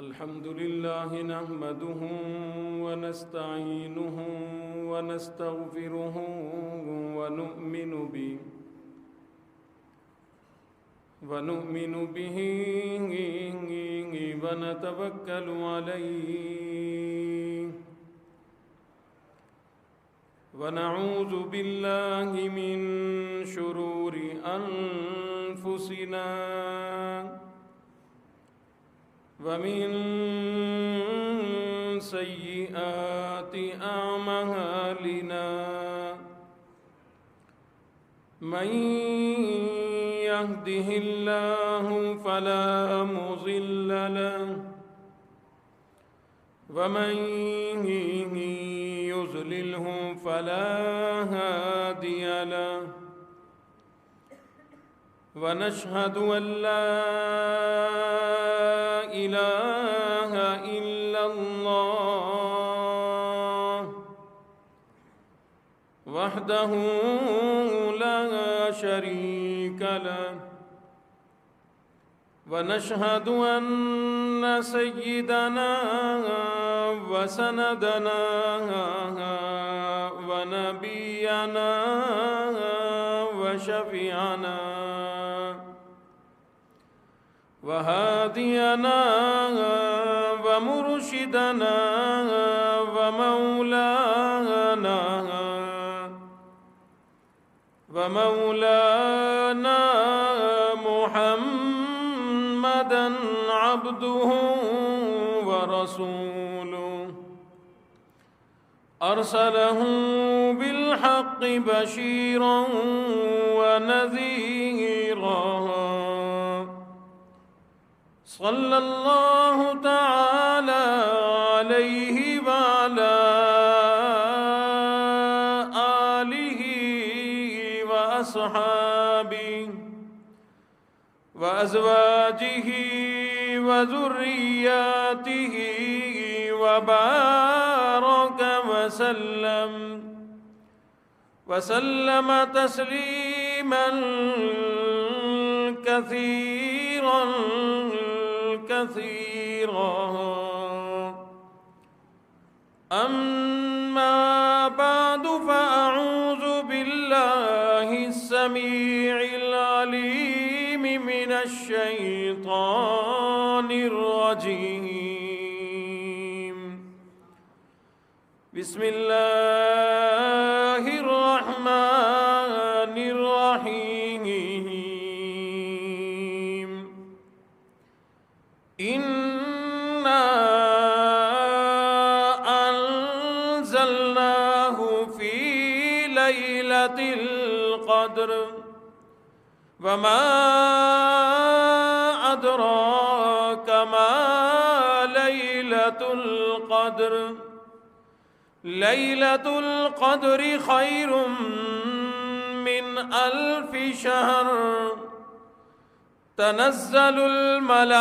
الحمد لله نحمده ونستعينه ونستغفره ونؤمن به ونتوكل عليه ونعوذ بالله من شرور أنفسنا ومن سيئات أعمالنا من يهده الله فلا مضل له ومن يضلله فلا هادي له ونشهد أن لا إله إلا الله وحده لا شريك له ونشهد أن سيدنا وسندنا ونبينا وشفيعنا وهادينا ومرشدنا ومولانا محمدا عبده ورسوله أرسله بالحق بشيرا ونذيرا صلى الله تعالى عليه وعلى آله وأصحابه وأزواجه وذرياته وبارك وسلم تسليما كثيرا أما بعد فأعوذ بالله السميع العليم من الشيطان الرجيم بسم الله الرحمن الرحيم إنا أنزلناه في ليلة القدر وما أدراك ما ليلة القدر ليلة القدر خير من 1000 شهر تنزل الملائكة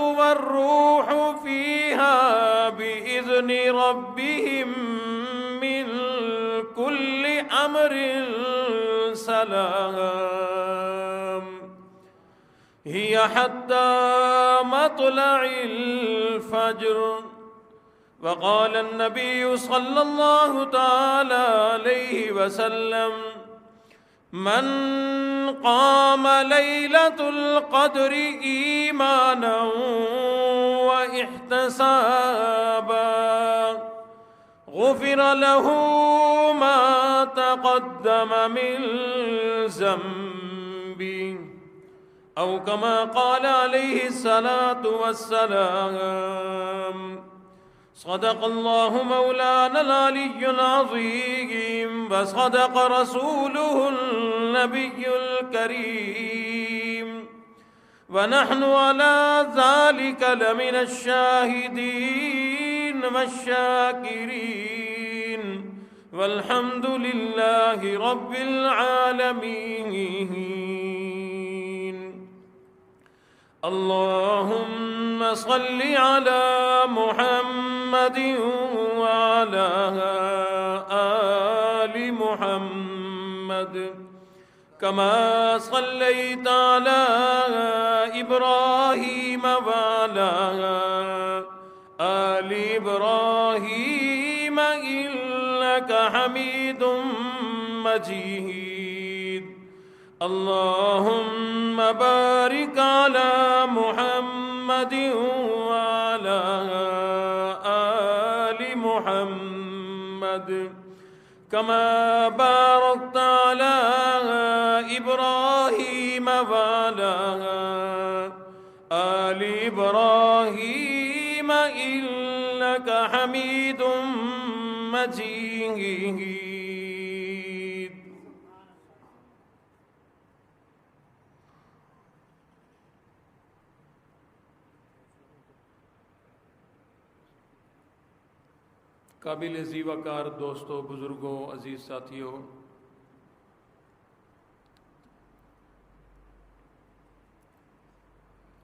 والروح فيها بإذن ربهم من كل أمر سلام هي حتى مطلع الفجر وقال النبي صلى الله تعالى عليه وسلم من قام ليلة القدر إيمانا واحتسابا غفر له ما تقدم من ذنبه أو كما قال عليه الصلاة والسلام صدق الله مولانا العلي العظيم وصدق رسوله النبي الكريم ونحن على ذلك لمن الشاهدين والشاكرين والحمد لله رب العالمين اللهم صل على محمد وعلى آل محمد كما صليت على إبراهيم وعلى آل إبراهيم إنك حميد مجيد اللهم بارك على محمد وعلى آل محمد كما باركت على إبراهيم وعلى آل إبراهيم إنك حميد مجيد. قابل ذی وقار دوستوں، بزرگوں، عزیز ساتھیوں،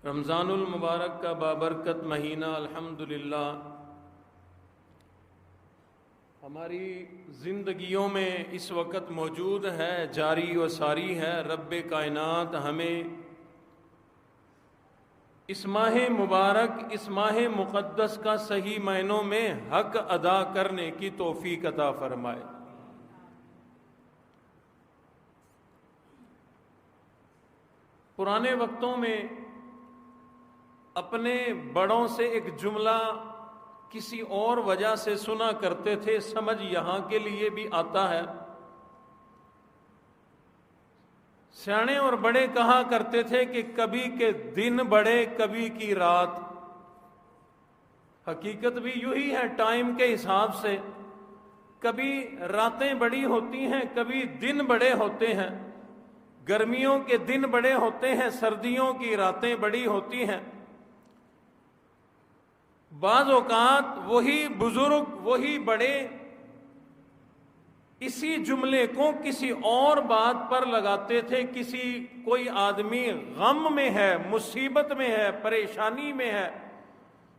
رمضان المبارک کا بابرکت مہینہ الحمدللہ ہماری زندگیوں میں اس وقت موجود ہے، جاری و ساری ہے. رب کائنات ہمیں اس ماہ مبارک، اس ماہ مقدس کا صحیح معنوں میں حق ادا کرنے کی توفیق عطا فرمائے. پرانے وقتوں میں اپنے بڑوں سے ایک جملہ کسی اور وجہ سے سنا کرتے تھے، سمجھ یہاں کے لیے بھی آتا ہے. سیانے اور بڑے کہا کرتے تھے کہ کبھی کے دن بڑے، کبھی کی رات. حقیقت بھی یوں ہی ہے ٹائم کے حساب سے، کبھی راتیں بڑی ہوتی ہیں، کبھی دن بڑے ہوتے ہیں. گرمیوں کے دن بڑے ہوتے ہیں، سردیوں کی راتیں بڑی ہوتی ہیں. بعض اوقات وہی بزرگ، وہی بڑے اسی جملے کو کسی اور بات پر لگاتے تھے. کوئی آدمی غم میں ہے، مصیبت میں ہے، پریشانی میں ہے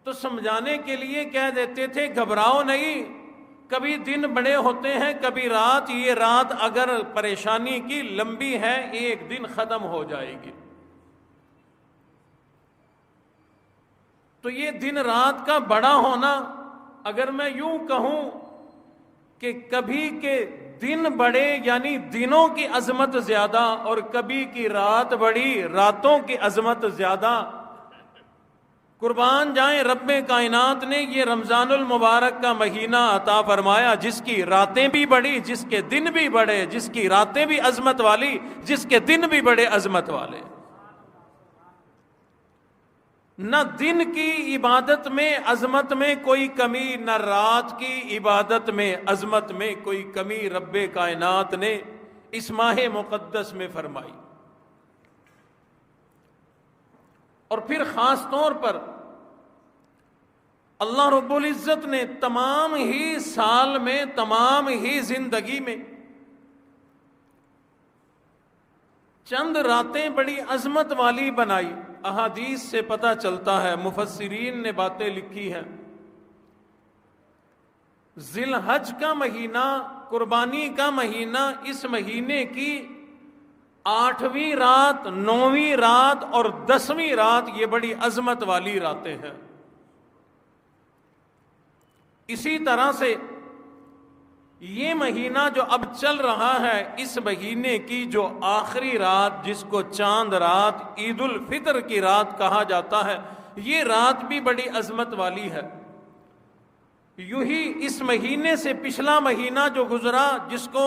تو سمجھانے کے لیے کہہ دیتے تھے گھبراؤ نہیں، کبھی دن بڑے ہوتے ہیں، کبھی رات. یہ رات اگر پریشانی کی لمبی ہے، ایک دن ختم ہو جائے گی. تو یہ دن رات کا بڑا ہونا، اگر میں یوں کہوں کہ کبھی کے دن بڑے یعنی دنوں کی عظمت زیادہ اور کبھی کی رات بڑی، راتوں کی عظمت زیادہ. قربان جائیں رب کائنات نے یہ رمضان المبارک کا مہینہ عطا فرمایا جس کی راتیں بھی بڑی، جس کے دن بھی بڑے، جس کی راتیں بھی عظمت والی، جس کے دن بھی بڑے عظمت والے. نہ دن کی عبادت میں عظمت میں کوئی کمی، نہ رات کی عبادت میں عظمت میں کوئی کمی رب کائنات نے اس ماہ مقدس میں فرمائی. اور پھر خاص طور پر اللہ رب العزت نے تمام ہی سال میں، تمام ہی زندگی میں چند راتیں بڑی عظمت والی بنائی. احادیث سے پتہ چلتا ہے، مفسرین نے باتیں لکھی ہیں. ذی الحج کا مہینہ، قربانی کا مہینہ، اس مہینے کی 8ویں رات، 9ویں رات اور 10ویں رات یہ بڑی عظمت والی راتیں ہیں. اسی طرح سے یہ مہینہ جو اب چل رہا ہے، اس مہینے کی جو آخری رات جس کو چاند رات، عید الفطر کی رات کہا جاتا ہے، یہ رات بھی بڑی عظمت والی ہے. یوں ہی اس مہینے سے پچھلا مہینہ جو گزرا جس کو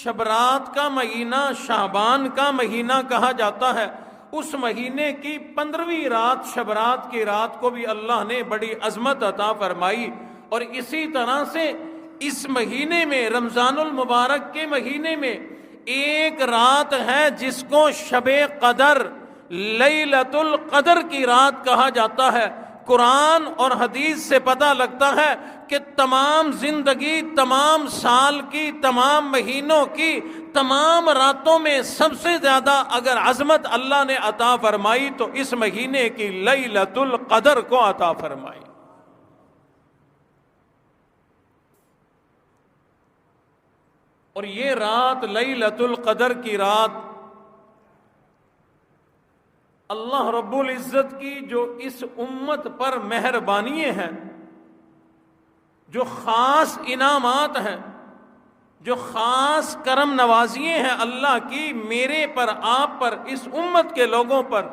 شبرات کا مہینہ، شعبان کا مہینہ کہا جاتا ہے، اس مہینے کی 15ویں رات، شبرات کی رات کو بھی اللہ نے بڑی عظمت عطا فرمائی. اور اسی طرح سے اس مہینے میں، رمضان المبارک کے مہینے میں ایک رات ہے جس کو شب قدر، لیلۃ القدر کی رات کہا جاتا ہے. قرآن اور حدیث سے پتہ لگتا ہے کہ تمام زندگی، تمام سال کی، تمام مہینوں کی، تمام راتوں میں سب سے زیادہ اگر عظمت اللہ نے عطا فرمائی تو اس مہینے کی لیلۃ القدر کو عطا فرمائی. اور یہ رات، لیلۃ القدر کی رات، اللہ رب العزت کی جو اس امت پر مہربانی ہیں، جو خاص انعامات ہیں، جو خاص کرم نوازیاں ہیں اللہ کی میرے پر، آپ پر، اس امت کے لوگوں پر،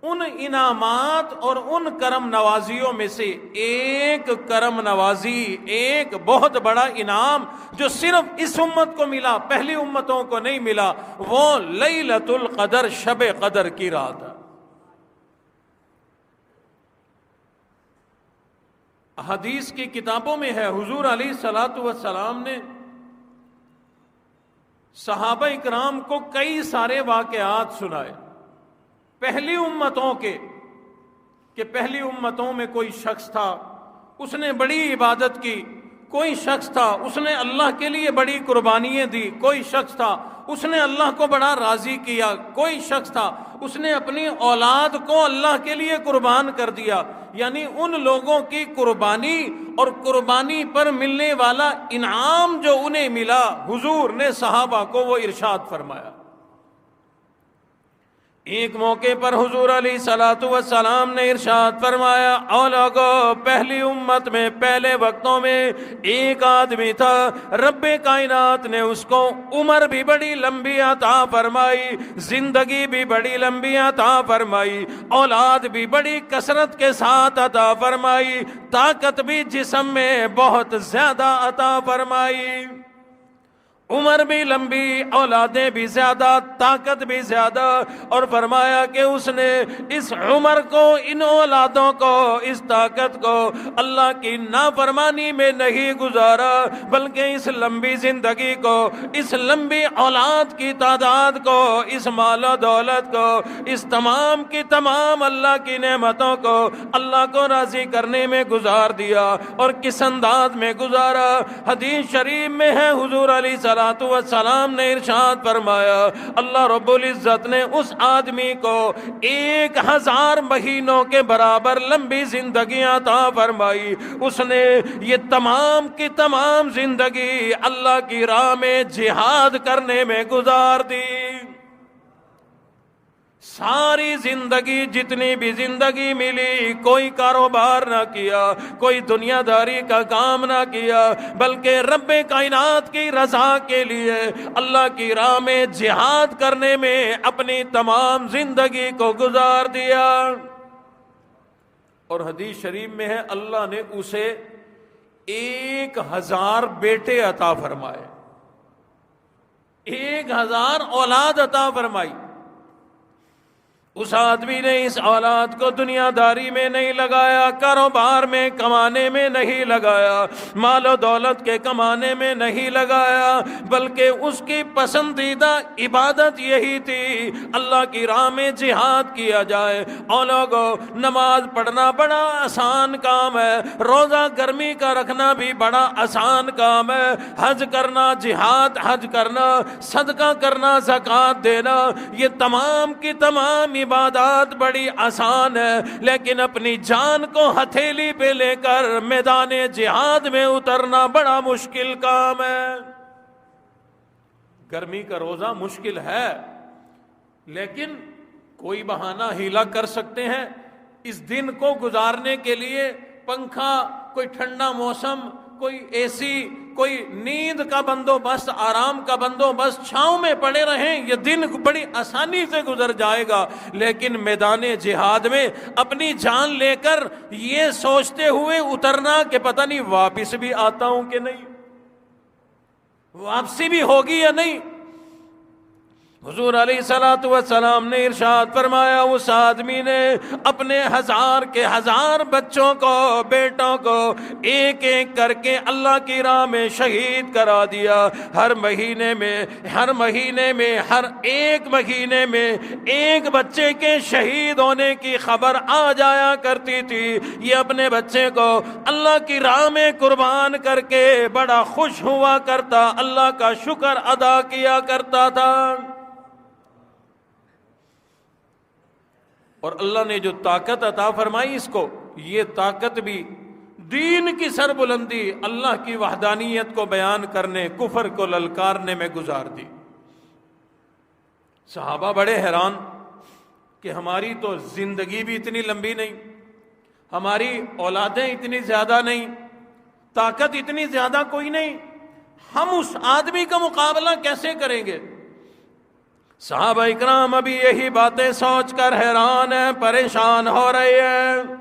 ان انعامات اور ان کرم نوازیوں میں سے ایک کرم نوازی، ایک بہت بڑا انعام جو صرف اس امت کو ملا، پہلی امتوں کو نہیں ملا، وہ لیلۃ القدر، شب قدر کی رات ہے۔ حدیث کی کتابوں میں ہے، حضور علیہ الصلوۃ والسلام نے صحابہ اکرام کو کئی سارے واقعات سنائے پہلی امتوں کے، کہ پہلی امتوں میں کوئی شخص تھا، اس نے بڑی عبادت کی، کوئی شخص تھا اس نے اللہ کے لیے بڑی قربانیاں دی، کوئی شخص تھا اس نے اللہ کو بڑا راضی کیا، کوئی شخص تھا اس نے اپنی اولاد کو اللہ کے لیے قربان کر دیا۔ یعنی ان لوگوں کی قربانی اور قربانی پر ملنے والا انعام جو انہیں ملا، حضور نے صحابہ کو وہ ارشاد فرمایا۔ ایک موقع پر حضور علیہ الصلوۃ والسلام نے ارشاد فرمایا، او لوگو، پہلی امت میں، پہلے وقتوں میں ایک آدمی تھا، رب کائنات نے اس کو عمر بھی بڑی لمبی عطا فرمائی، زندگی بھی بڑی لمبی عطا فرمائی، اولاد بھی بڑی کثرت کے ساتھ عطا فرمائی، طاقت بھی جسم میں بہت زیادہ عطا فرمائی، عمر بھی لمبی، اولادیں بھی زیادہ، طاقت بھی زیادہ، اور فرمایا کہ اس نے اس عمر کو، ان اولادوں کو، اس طاقت کو اللہ کی نافرمانی میں نہیں گزارا، بلکہ اس لمبی زندگی کو، اس لمبی اولاد کی تعداد کو، اس مال و دولت کو، اس تمام کی تمام اللہ کی نعمتوں کو اللہ کو راضی کرنے میں گزار دیا۔ اور کس انداز میں گزارا؟ حدیث شریف میں ہے، حضور علیہ والسلام نے ارشاد فرمایا، اللہ رب العزت نے اس آدمی کو 1000 مہینوں کے برابر لمبی زندگی عطا فرمائی، اس نے یہ تمام کی تمام زندگی اللہ کی راہ میں جہاد کرنے میں گزار دی۔ ساری زندگی، جتنی بھی زندگی ملی، کوئی کاروبار نہ کیا، کوئی دنیا داری کا کام نہ کیا، بلکہ رب کائنات کی رضا کے لیے اللہ کی راہ میں جہاد کرنے میں اپنی تمام زندگی کو گزار دیا۔ اور حدیث شریف میں ہے، اللہ نے اسے 1000 بیٹے عطا فرمائے، 1000 اولاد عطا فرمائی۔ اس آدمی نے اس اولاد کو دنیا داری میں نہیں لگایا، کاروبار میں کمانے میں نہیں لگایا، مال و دولت کے کمانے میں نہیں لگایا، بلکہ اس کی پسندیدہ عبادت یہی تھی، اللہ کی راہ میں جہاد کیا جائے۔ اور لوگوں، نماز پڑھنا بڑا آسان کام ہے، روزہ گرمی کا رکھنا بھی بڑا آسان کام ہے، حج کرنا، جہاد حج کرنا، صدقہ کرنا، زکوٰۃ دینا، یہ تمام کی تمام عبادات بڑی آسان ہے، لیکن اپنی جان کو ہتھیلی پہ لے کر میدان جہاد میں اترنا بڑا مشکل کام ہے۔ گرمی کا روزہ مشکل ہے، لیکن کوئی بہانہ ہیلا کر سکتے ہیں اس دن کو گزارنے کے لیے، پنکھا، کوئی ٹھنڈا موسم، کوئی اے سی، کوئی نیند کا بندوبست، آرام کا بندوبست، چھاؤں میں پڑے رہیں، یہ دن بڑی آسانی سے گزر جائے گا۔ لیکن میدان جہاد میں اپنی جان لے کر یہ سوچتے ہوئے اترنا کہ پتہ نہیں واپس بھی آتا ہوں کہ نہیں، واپسی بھی ہوگی یا نہیں۔ حضور علیہ الصلوۃ والسلام نے ارشاد فرمایا، اس آدمی نے اپنے 1000 کے 1000 بچوں کو، بیٹوں کو ایک ایک کر کے اللہ کی راہ میں شہید کرا دیا۔ ہر مہینے میں ہر ایک مہینے میں ایک بچے کے شہید ہونے کی خبر آ جایا کرتی تھی۔ یہ اپنے بچے کو اللہ کی راہ میں قربان کر کے بڑا خوش ہوا کرتا، اللہ کا شکر ادا کیا کرتا تھا۔ اور اللہ نے جو طاقت عطا فرمائی اس کو، یہ طاقت بھی دین کی سربلندی، اللہ کی وحدانیت کو بیان کرنے، کفر کو للکارنے میں گزار دی۔ صحابہ بڑے حیران، کہ ہماری تو زندگی بھی اتنی لمبی نہیں، ہماری اولادیں اتنی زیادہ نہیں، طاقت اتنی زیادہ کوئی نہیں، ہم اس آدمی کا مقابلہ کیسے کریں گے؟ صحابہ اکرام ابھی یہی باتیں سوچ کر حیران ہیں، پریشان ہو رہے ہیں،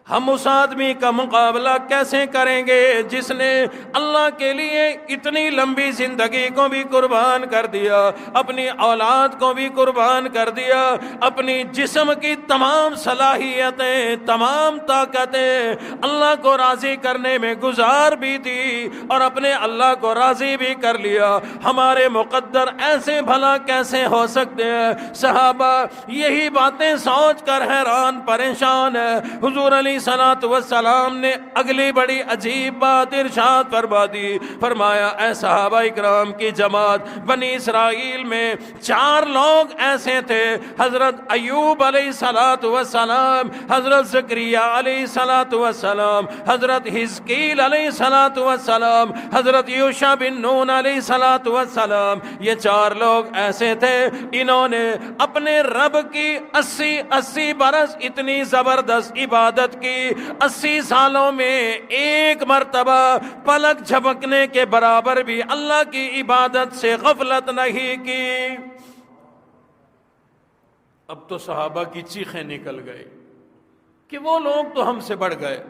ہم اس آدمی کا مقابلہ کیسے کریں گے جس نے اللہ کے لیے اتنی لمبی زندگی کو بھی قربان کر دیا، اپنی اولاد کو بھی قربان کر دیا، اپنی جسم کی تمام صلاحیتیں، تمام طاقتیں اللہ کو راضی کرنے میں گزار بھی دی اور اپنے اللہ کو راضی بھی کر لیا، ہمارے مقدر ایسے بھلا کیسے ہو سکتے ہیں؟ صحابہ یہی باتیں سوچ کر حیران پریشان ہے۔ حضور علیہ الصلوۃ والسلام نے اگلی بڑی عجیب بات ارشاد فرما دی، فرمایا اے صحابہ اکرام کی جماعت، بنی اسرائیل میں 4 لوگ ایسے تھے، حضرت ایوب علیہ الصلوۃ والسلام، حضرت زکریا علیہ الصلوۃ والسلام، حضرت حزقیل علیہ الصلوۃ والسلام، حضرت یوشع بن نون علیہ الصلوۃ والسلام، یہ 4 لوگ ایسے تھے، انہوں نے اپنے رب کی 80 برس اتنی زبردست عبادت کی، 80 سالوں میں ایک مرتبہ پلک جھپکنے کے برابر بھی اللہ کی عبادت سے غفلت نہیں کی۔ اب تو صحابہ کی چیخیں نکل گئے کہ وہ لوگ تو ہم سے بڑھ گئے،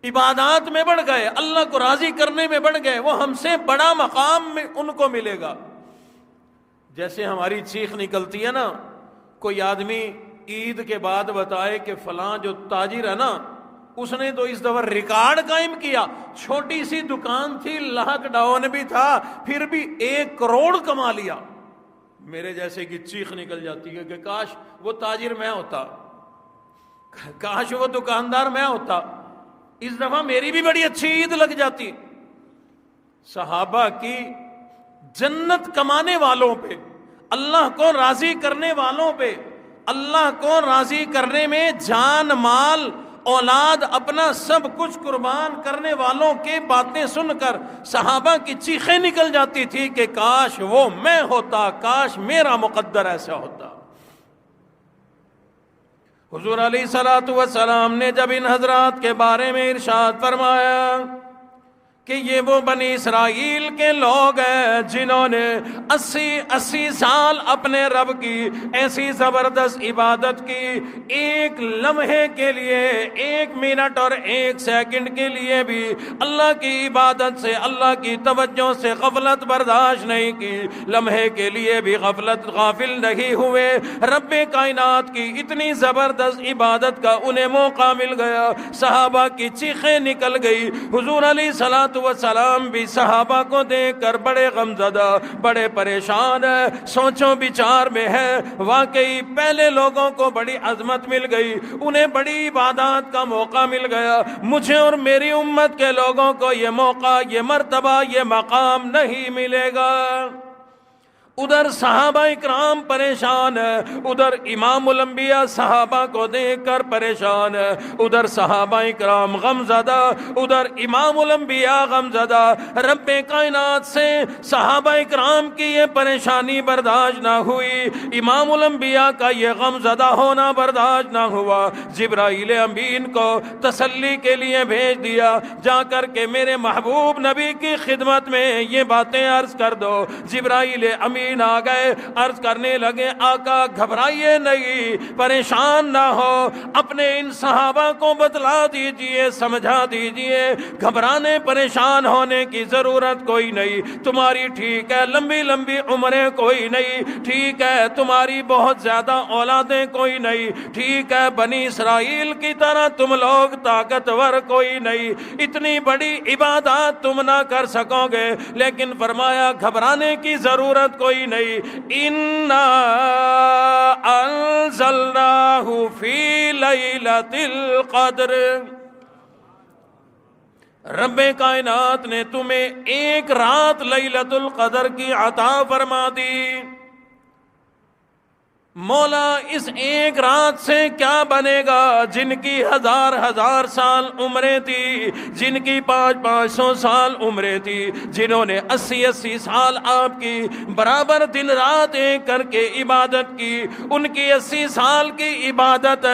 عبادات میں بڑھ گئے، اللہ کو راضی کرنے میں بڑھ گئے، وہ ہم سے بڑا مقام میں ان کو ملے گا۔ جیسے ہماری چیخ نکلتی ہے نا، کوئی آدمی عید کے بعد بتائے کہ فلاں جو تاجر ہے نا، اس نے تو اس دفعہ ریکارڈ قائم کیا، چھوٹی سی دکان تھی، لاک ڈاؤن بھی تھا، پھر بھی 1 کروڑ کما لیا، میرے جیسے کی چیخ نکل جاتی ہے کہ کاش وہ تاجر میں ہوتا، کاش وہ دکاندار میں ہوتا، اس دفعہ میری بھی بڑی اچھی عید لگ جاتی۔ صحابہ کی جنت کمانے والوں پہ، اللہ کو راضی کرنے والوں پہ، اللہ کو راضی کرنے میں جان مال اولاد اپنا سب کچھ قربان کرنے والوں کے باتیں سن کر صحابہ کی چیخیں نکل جاتی تھی کہ کاش وہ میں ہوتا، کاش میرا مقدر ایسا ہوتا۔ حضور علیہ الصلوۃ والسلام نے جب ان حضرات کے بارے میں ارشاد فرمایا کہ یہ وہ بنی اسرائیل کے لوگ ہیں جنہوں نے 80 سال اپنے رب کی ایسی زبردست عبادت کی، ایک لمحے کے لیے، 1 منٹ اور 1 سیکنڈ کے لیے بھی اللہ کی عبادت سے، اللہ کی توجہ سے غفلت برداشت نہیں کی، لمحے کے لیے بھی غافل نہیں ہوئے، رب کائنات کی اتنی زبردست عبادت کا انہیں موقع مل گیا، صحابہ کی چیخیں نکل گئی۔ حضور علیہ الصلوۃ والسلام بھی صحابہ کو دیکھ کر بڑے غمزدہ، بڑے پریشان ہیں، سوچوں بچار میں ہے، واقعی پہلے لوگوں کو بڑی عظمت مل گئی، انہیں بڑی عبادات کا موقع مل گیا، مجھے اور میری امت کے لوگوں کو یہ موقع، یہ مرتبہ، یہ مقام نہیں ملے گا۔ ادھر صحابہ اکرام پریشان ہے، ادھر امام الانبیاء صحابہ کو دیکھ کر پریشان ہے، ادھر صحابہ اکرام غمزدہ، ادھر امام الانبیاء غمزدہ، رب کائنات سے صحابہ اکرام کی یہ پریشانی برداشت نہ ہوئی، امام الانبیاء کا یہ غمزدہ ہونا برداشت نہ ہوا، جبرائیل امین کو تسلی کے لیے بھیج دیا، جا کر کے میرے محبوب نبی کی خدمت میں یہ باتیں عرض کر دو۔ جبرائیل امین آ گئے، عرض کرنے لگے آقا گھبرائیے نہیں، پریشان نہ ہو، اپنے ان صحابہ کو بتلا دیجئے، سمجھا دیجئے، گھبرانے پریشان ہونے کی ضرورت کوئی نہیں، تمہاری ٹھیک ہے لمبی لمبی عمریں کوئی نہیں، ٹھیک ہے تمہاری بہت زیادہ اولادیں کوئی نہیں، ٹھیک ہے بنی اسرائیل کی طرح تم لوگ طاقتور کوئی نہیں، اتنی بڑی عبادات تم نہ کر سکو گے، لیکن فرمایا گھبرانے کی ضرورت کوئی نہیں، اِنَّا أَنزَلْنَاهُ فِي لَيْلَةِ الْقَدْرِ، رب کائنات نے تمہیں ایک رات لیلۃ القدر کی عطا فرما دی۔ مولا اس ایک رات سے کیا بنے گا؟ جن کی ہزار ہزار سال عمریں تھی، جن کی 500 سال عمریں تھی، جنہوں نے 80 سال آپ کی برابر دن رات ایک کر کے عبادت کی، ان کی 80 سال کی عبادت،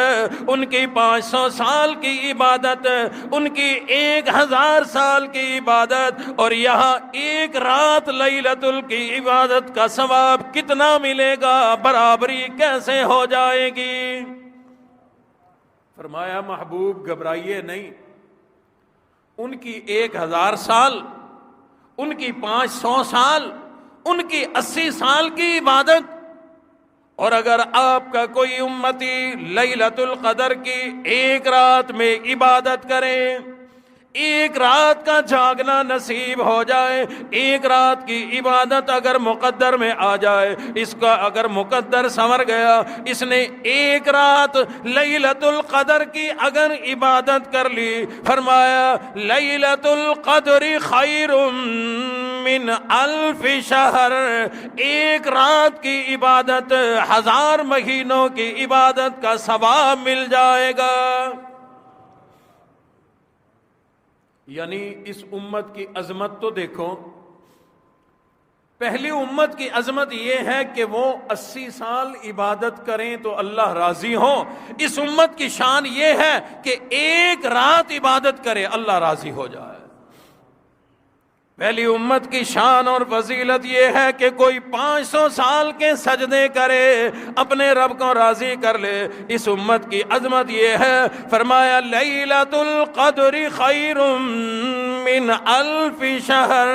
ان کی 500 سال کی عبادت، ان کی 1000 سال کی عبادت، اور یہاں ایک رات لیلۃ القدر کی عبادت کا ثواب کتنا ملے گا؟ برابری کیسے ہو جائے گی؟ فرمایا محبوب گھبرائیے نہیں، ان کی 1000 سال، ان کی 500 سال، ان کی 80 سال کی عبادت، اور اگر آپ کا کوئی امتی لیلۃ القدر کی ایک رات میں عبادت کرے، ایک رات کا جاگنا نصیب ہو جائے، ایک رات کی عبادت اگر مقدر میں آ جائے، اس کا اگر مقدر سنور گیا، اس نے ایک رات لیلۃ القدر کی اگر عبادت کر لی، فرمایا لیلۃ القدر خیر من 1000 شہر، ایک رات کی عبادت 1000 مہینوں کی عبادت کا ثواب مل جائے گا۔ یعنی اس امت کی عظمت تو دیکھو، پہلی امت کی عظمت یہ ہے کہ وہ 80 سال عبادت کریں تو اللہ راضی ہو، اس امت کی شان یہ ہے کہ ایک رات عبادت کرے اللہ راضی ہو جائے۔ پہلی امت کی شان اور فضیلت یہ ہے کہ کوئی 500 سال کے سجدے کرے اپنے رب کو راضی کر لے، اس امت کی عظمت یہ ہے، فرمایا لیلۃ القدر خیر من 1000 شہر،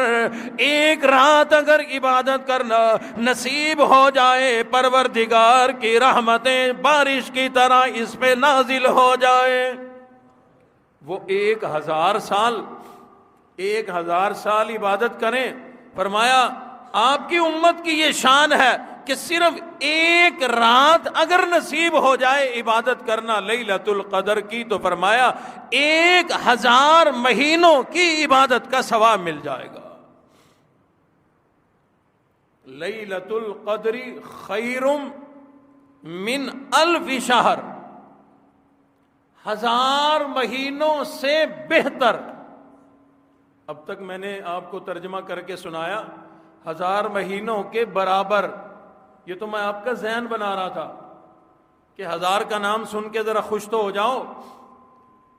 ایک رات اگر عبادت کرنا نصیب ہو جائے، پروردگار کی رحمتیں بارش کی طرح اس پہ نازل ہو جائے، وہ 1000 سال عبادت کریں۔ فرمایا آپ کی امت کی یہ شان ہے کہ صرف ایک رات اگر نصیب ہو جائے عبادت کرنا لیلۃ القدر کی، تو فرمایا 1000 مہینوں کی عبادت کا ثواب مل جائے گا۔ لیلۃ القدر خیر من 1000 شہر، 1000 مہینوں سے بہتر۔ اب تک میں نے آپ کو ترجمہ کر کے سنایا 1000 مہینوں کے برابر، یہ تو میں آپ کا ذہن بنا رہا تھا کہ 1000 کا نام سن کے ذرا خوش تو ہو جاؤ۔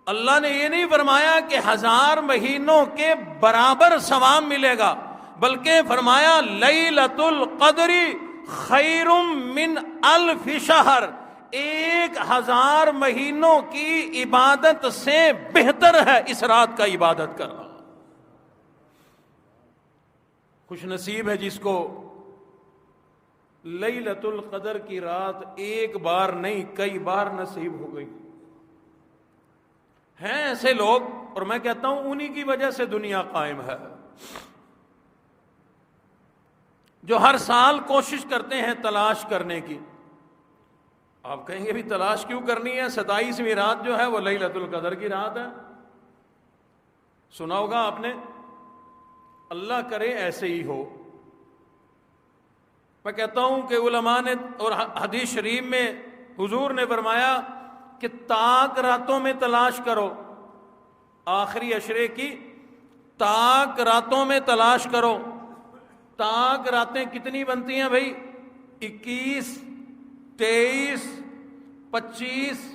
اللہ نے یہ نہیں فرمایا کہ 1000 مہینوں کے برابر ثواب ملے گا، بلکہ فرمایا لیلۃ القدر خیر من 1000 شہر، 1000 مہینوں کی عبادت سے بہتر ہے اس رات کا عبادت کرنا۔ خوش نصیب ہے جس کو لیلۃ القدر کی رات ایک بار نہیں کئی بار نصیب ہو گئی۔ ہیں ایسے لوگ، اور میں کہتا ہوں انہی کی وجہ سے دنیا قائم ہے، جو ہر سال کوشش کرتے ہیں تلاش کرنے کی۔ آپ کہیں گے بھی تلاش کیوں کرنی ہے؟ 27ویں رات جو ہے وہ لیلۃ القدر کی رات ہے، سنا ہوگا آپ نے۔ اللہ کرے ایسے ہی ہو۔ میں کہتا ہوں کہ علماء نے اور حدیث شریف میں حضور نے فرمایا کہ تاک راتوں میں تلاش کرو، آخری عشرے کی تاک راتوں میں تلاش کرو۔ تاک راتیں کتنی بنتی ہیں بھائی؟ 21، 23، 25،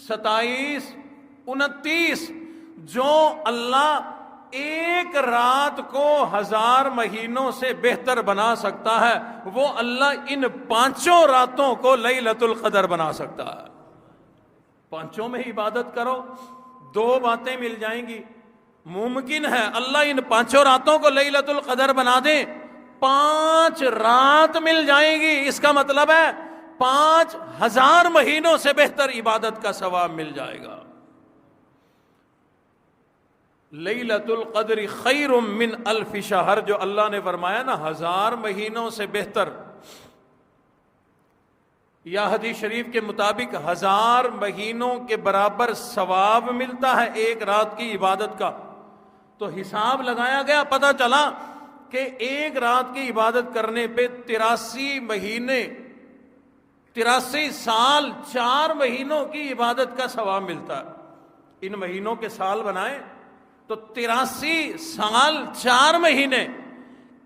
27، 29۔ جو اللہ ایک رات کو 1000 مہینوں سے بہتر بنا سکتا ہے، وہ اللہ ان 5 راتوں کو لیلۃ القدر بنا سکتا ہے۔ 5 میں عبادت کرو، 2 باتیں مل جائیں گی۔ ممکن ہے اللہ ان 5 راتوں کو لیلۃ القدر بنا دے، 5 رات مل جائیں گی، اس کا مطلب ہے 5000 مہینوں سے بہتر عبادت کا ثواب مل جائے گا۔ لیلۃ القدر خیر من 1000 شہر، جو اللہ نے فرمایا نا 1000 مہینوں سے بہتر، یا حدیث شریف کے مطابق 1000 مہینوں کے برابر ثواب ملتا ہے ایک رات کی عبادت کا۔ تو حساب لگایا گیا، پتہ چلا کہ ایک رات کی عبادت کرنے پہ 83 مہینے 83 سال 4 مہینوں کی عبادت کا ثواب ملتا ہے. ان مہینوں کے سال بنائیں تو 83 سال 4 مہینے،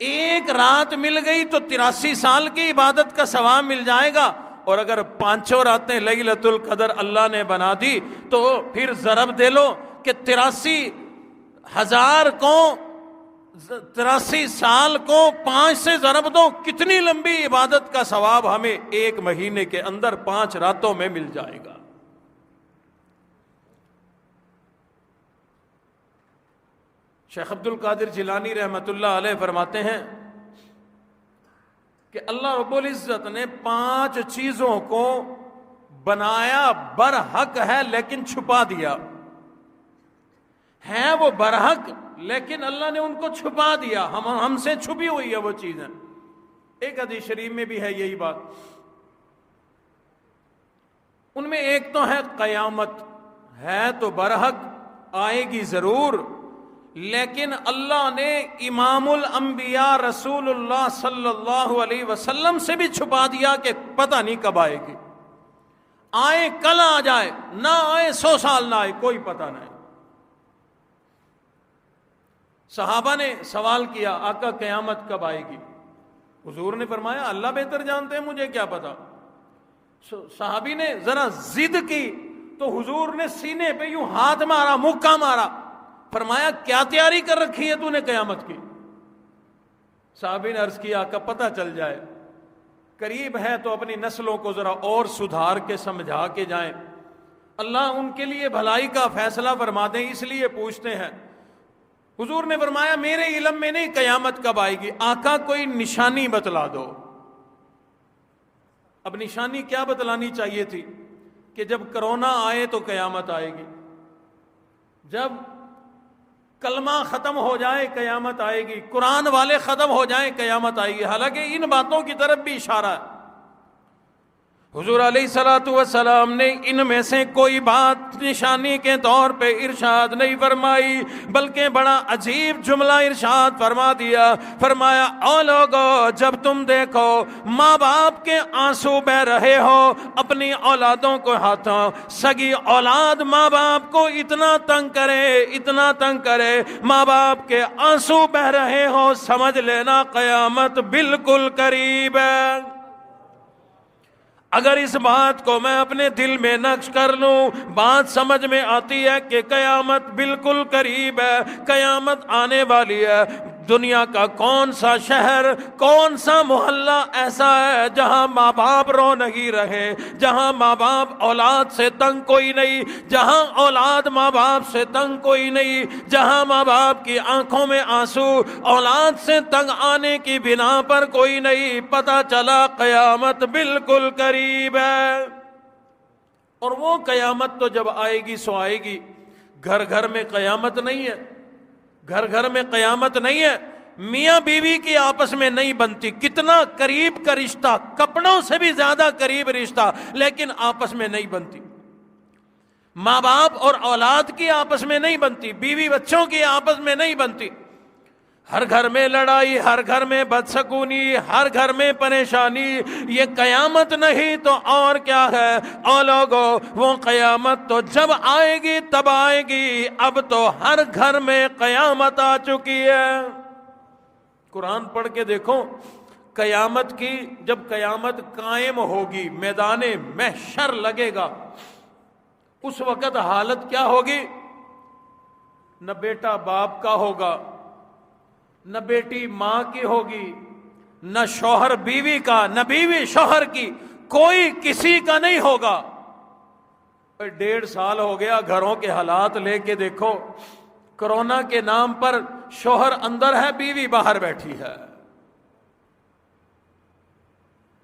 ایک رات مل گئی تو 83 سال کی عبادت کا ثواب مل جائے گا. اور اگر 5 راتیں لیلۃ القدر اللہ نے بنا دی تو پھر ضرب دے لو کہ 83,000 کو 83 سال کو 5 سے ضرب دو، کتنی لمبی عبادت کا ثواب ہمیں ایک مہینے کے اندر 5 راتوں میں مل جائے گا. شیخ عبد القادر جیلانی رحمۃ اللہ علیہ فرماتے ہیں کہ اللہ رب العزت نے 5 چیزوں کو بنایا برحق ہے لیکن چھپا دیا. ہیں وہ برحق لیکن اللہ نے ان کو چھپا دیا، ہم سے چھپی ہوئی ہے وہ چیزیں. ایک حدیث شریف میں بھی ہے یہی بات. ان میں ایک تو ہے قیامت، ہے تو برحق، آئے گی ضرور، لیکن اللہ نے امام الانبیاء رسول اللہ صلی اللہ علیہ وسلم سے بھی چھپا دیا کہ پتہ نہیں کب آئے گی. آئے کل آ جائے، نہ آئے 100 سال نہ آئے، کوئی پتہ نہیں. صحابہ نے سوال کیا آقا قیامت کب آئے گی؟ حضور نے فرمایا اللہ بہتر جانتے ہیں، مجھے کیا پتا. صحابی نے ذرا ضد کی تو حضور نے سینے پہ یوں ہاتھ مارا، مکہ مارا، فرمایا کیا تیاری کر رکھی ہے تو نے قیامت کی؟ صحابی نے عرض کیا آقا پتہ چل جائے، قریب ہے تو اپنی نسلوں کو ذرا اور سدھار کے سمجھا کے جائیں، اللہ ان کے لیے بھلائی کا فیصلہ فرما دیں، اس لیے پوچھتے ہیں. حضور نے فرمایا میرے علم میں نہیں قیامت کب آئے گی، آقا کوئی نشانی بتلا دو. اب نشانی کیا بتلانی چاہیے تھی کہ جب کرونا آئے تو قیامت آئے گی، جب کلمہ ختم ہو جائے قیامت آئے گی، قرآن والے ختم ہو جائیں قیامت آئے گی. حالانکہ ان باتوں کی طرف بھی اشارہ ہے. حضور علیہ الصلوۃ والسلام نے ان میں سے کوئی بات نشانی کے طور پہ ارشاد نہیں فرمائی، بلکہ بڑا عجیب جملہ ارشاد فرما دیا. فرمایا او لوگو جب تم دیکھو ماں باپ کے آنسو بہ رہے ہو اپنی اولادوں کو ہاتھوں، سگی اولاد ماں باپ کو اتنا تنگ کرے، اتنا تنگ کرے، ماں باپ کے آنسو بہ رہے ہو، سمجھ لینا قیامت بالکل قریب ہے. اگر اس بات کو میں اپنے دل میں نقش کر لوں، بات سمجھ میں آتی ہے کہ قیامت بالکل قریب ہے، قیامت آنے والی ہے. دنیا کا کون سا شہر، کون سا محلہ ایسا ہے جہاں ماں باپ رو نہیں رہے، جہاں ماں باپ اولاد سے تنگ کوئی نہیں، جہاں اولاد ماں باپ سے تنگ کوئی نہیں، جہاں ماں باپ کی آنکھوں میں آنسو اولاد سے تنگ آنے کی بنا پر کوئی نہیں. پتہ چلا قیامت بالکل قریب ہے. اور وہ قیامت تو جب آئے گی سو آئے گی. گھر گھر میں قیامت نہیں ہے، گھر گھر میں قیامت نہیں ہے. میاں بیوی کی آپس میں نہیں بنتی، کتنا قریب کا رشتہ، کپڑوں سے بھی زیادہ قریب رشتہ، لیکن آپس میں نہیں بنتی. ماں باپ اور اولاد کی آپس میں نہیں بنتی، بیوی بچوں کی آپس میں نہیں بنتی. ہر گھر میں لڑائی، ہر گھر میں بدسکونی، ہر گھر میں پریشانی. یہ قیامت نہیں تو اور کیا ہے؟ او لوگو وہ قیامت تو جب آئے گی تب آئے گی، اب تو ہر گھر میں قیامت آ چکی ہے. قرآن پڑھ کے دیکھو قیامت کی، جب قیامت قائم ہوگی، میدان محشر لگے گا، اس وقت حالت کیا ہوگی؟ نہ بیٹا باپ کا ہوگا، نہ بیٹی ماں کی ہوگی، نہ شوہر بیوی کا، نہ بیوی شوہر کی، کوئی کسی کا نہیں ہوگا. 1.5 سال ہو گیا، گھروں کے حالات لے کے دیکھو. کرونا کے نام پر شوہر اندر ہے، بیوی باہر بیٹھی ہے.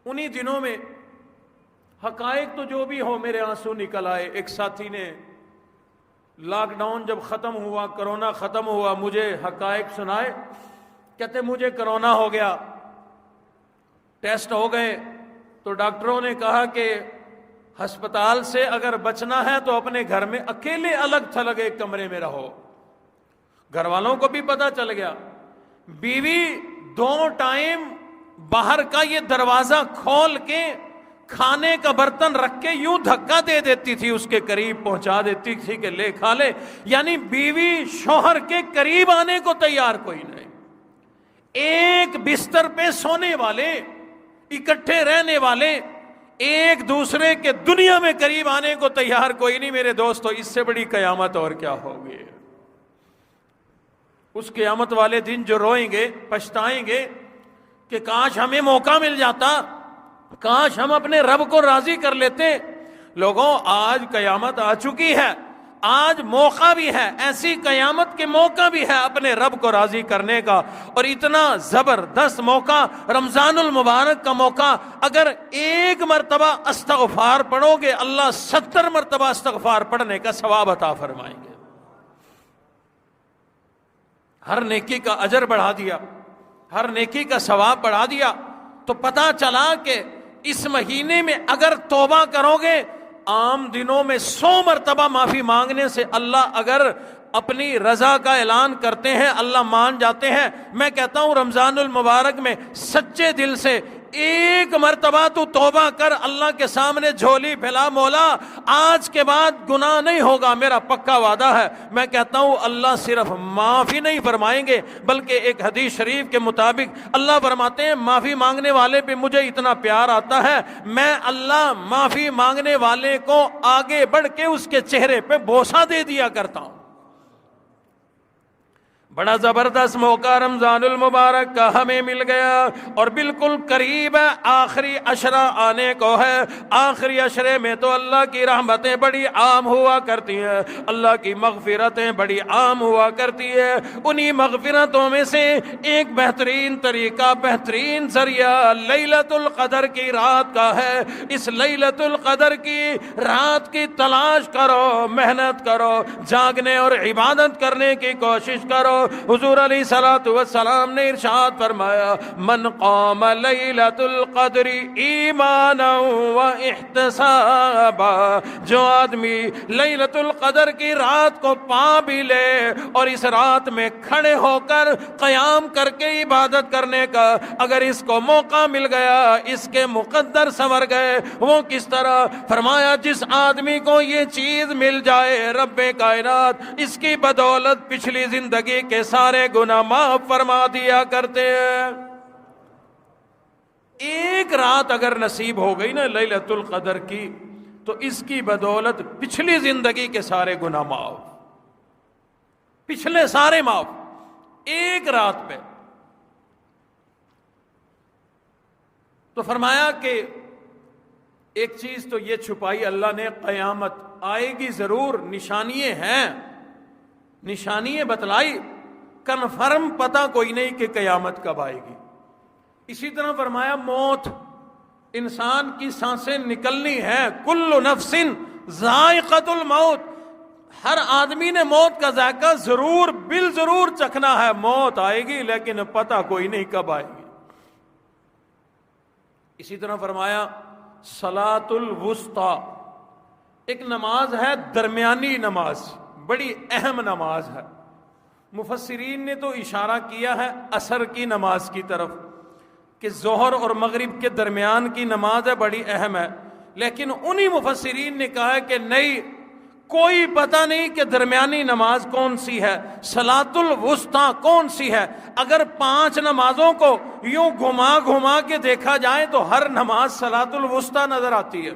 انہی دنوں میں حقائق تو جو بھی ہو میرے آنسو نکل آئے. ایک ساتھی نے لاک ڈاؤن جب ختم ہوا، کرونا ختم ہوا، مجھے حقائق سنائے. کہتے مجھے کرونا ہو گیا، ٹیسٹ ہو گئے تو ڈاکٹروں نے کہا کہ ہسپتال سے اگر بچنا ہے تو اپنے گھر میں اکیلے الگ تھلگ ایک کمرے میں رہو. گھر والوں کو بھی پتہ چل گیا. بیوی 2 ٹائم باہر کا یہ دروازہ کھول کے کھانے کا برتن رکھ کے یوں دھکا دے دیتی تھی، اس کے قریب پہنچا دیتی تھی کہ لے کھا لے. یعنی بیوی شوہر کے قریب آنے کو تیار کوئی نہیں. ایک بستر پہ سونے والے، اکٹھے رہنے والے، ایک دوسرے کے دنیا میں قریب آنے کو تیار کوئی نہیں. میرے دوستو، اس سے بڑی قیامت اور کیا ہوگی؟ اس قیامت والے دن جو روئیں گے، پچھتائیں گے کہ کاش ہمیں موقع مل جاتا، کاش ہم اپنے رب کو راضی کر لیتے. لوگوں، آج قیامت آ چکی ہے، آج موقع بھی ہے، ایسی قیامت کے موقع بھی ہے اپنے رب کو راضی کرنے کا. اور اتنا زبردست موقع، رمضان المبارک کا موقع. اگر ایک مرتبہ استغفار پڑھو گے، اللہ 70 مرتبہ استغفار پڑھنے کا ثواب عطا فرمائیں گے. ہر نیکی کا اجر بڑھا دیا، ہر نیکی کا ثواب بڑھا دیا. تو پتہ چلا کہ اس مہینے میں اگر توبہ کرو گے، عام دنوں میں 100 مرتبہ معافی مانگنے سے اللہ اگر اپنی رضا کا اعلان کرتے ہیں، اللہ مان جاتے ہیں. میں کہتا ہوں رمضان المبارک میں سچے دل سے ایک مرتبہ تو توبہ کر، اللہ کے سامنے جھولی پھیلا، مولا آج کے بعد گناہ نہیں ہوگا، میرا پکا وعدہ ہے. میں کہتا ہوں اللہ صرف معافی نہیں فرمائیں گے، بلکہ ایک حدیث شریف کے مطابق اللہ فرماتے ہیں معافی مانگنے والے پہ مجھے اتنا پیار آتا ہے، میں اللہ معافی مانگنے والے کو آگے بڑھ کے اس کے چہرے پہ بوسہ دے دیا کرتا ہوں. بڑا زبردست موقع رمضان المبارک کا ہمیں مل گیا، اور بالکل قریب ہے، آخری عشرہ آنے کو ہے. آخری عشرے میں تو اللہ کی رحمتیں بڑی عام ہوا کرتی ہیں، اللہ کی مغفرتیں بڑی عام ہوا کرتی ہے. انہی مغفرتوں میں سے ایک بہترین طریقہ، بہترین ذریعہ لیلۃ القدر کی رات کا ہے. اس لیلۃ القدر کی رات کی تلاش کرو، محنت کرو، جاگنے اور عبادت کرنے کی کوشش کرو. حضور علیہ الصلوۃ والسلام نے ارشاد فرمایا، من قام لیلۃ القدر ایمانا و احتسابا، جو آدمی لیلۃ القدر کی رات کو پا بھی لے اور اس رات میں کھڑے ہو کر قیام کر کے عبادت کرنے کا اگر اس کو موقع مل گیا، اس کے مقدر سنور گئے. وہ کس طرح؟ فرمایا جس آدمی کو یہ چیز مل جائے، رب کائنات اس کی بدولت پچھلی زندگی کے سارے گناہ معاف فرما دیا کرتے ہیں. ایک رات اگر نصیب ہو گئی نا لیلۃ القدر کی، تو اس کی بدولت پچھلی زندگی کے سارے گناہ معاف، پچھلے سارے معاف، ایک رات پہ. تو فرمایا کہ ایک چیز تو یہ چھپائی اللہ نے، قیامت آئے گی ضرور، نشانیاں ہیں، نشانیاں بتلائی، کنفرم پتہ کوئی نہیں کہ قیامت کب آئے گی. اسی طرح فرمایا موت، انسان کی سانسیں نکلنی ہے، کل نفس ذائقۃ الموت، ہر آدمی نے موت کا ذائقہ ضرور بالضرور چکھنا ہے. موت آئے گی لیکن پتہ کوئی نہیں کب آئے گی. اسی طرح فرمایا صلاۃ الوسطی، ایک نماز ہے درمیانی نماز، بڑی اہم نماز ہے. مفسرین نے تو اشارہ کیا ہے عصر کی نماز کی طرف کہ ظہر اور مغرب کے درمیان کی نماز ہے، بڑی اہم ہے. لیکن انہی مفسرین نے کہا ہے کہ نہیں، کوئی پتہ نہیں کہ درمیانی نماز کون سی ہے، صلاۃ الوسطی کون سی ہے. اگر 5 نمازوں کو یوں گھما گھما کے دیکھا جائے تو ہر نماز صلاۃ الوسطی نظر آتی ہے.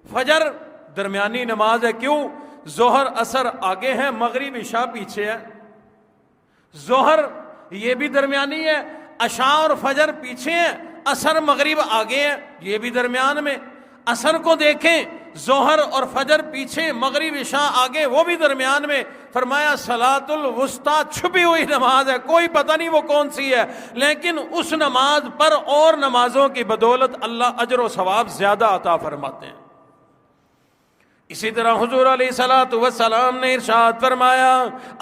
فجر درمیانی نماز ہے، کیوں؟ ظہر عصر آگے ہے، مغرب عشاء پیچھے ہے. ظہر یہ بھی درمیانی ہے، عشاء اور فجر پیچھے ہیں، عصر مغرب آگے ہے، یہ بھی درمیان میں. عصر کو دیکھیں، ظہر اور فجر پیچھے، مغرب عشاء آگے، وہ بھی درمیان میں. فرمایا صلاۃ الوسطی چھپی ہوئی نماز ہے، کوئی پتہ نہیں وہ کون سی ہے، لیکن اس نماز پر اور نمازوں کی بدولت اللہ اجر و ثواب زیادہ عطا فرماتے ہیں. اسی طرح حضور علیہ الصلوۃ والسلام نے ارشاد فرمایا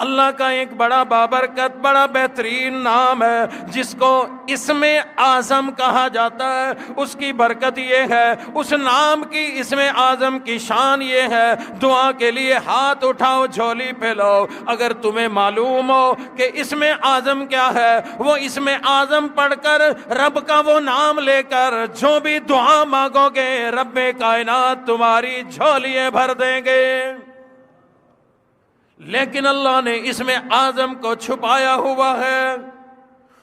اللہ کا ایک بڑا بابرکت بڑا بہترین نام ہے جس کو اسم اعظم کہا جاتا ہے. اس کی برکت یہ ہے, اس نام کی اسم اعظم کی شان یہ ہے, دعا کے لیے ہاتھ اٹھاؤ جھولی پھیلاؤ. اگر تمہیں معلوم ہو کہ اسم اعظم کیا ہے, وہ اسم اعظم پڑھ کر رب کا وہ نام لے کر جو بھی دعا مانگو گے رب کائنات تمہاری جھولیاں بھر دیں گے. لیکن اللہ نے اس میں اعظم کو چھپایا ہوا ہے.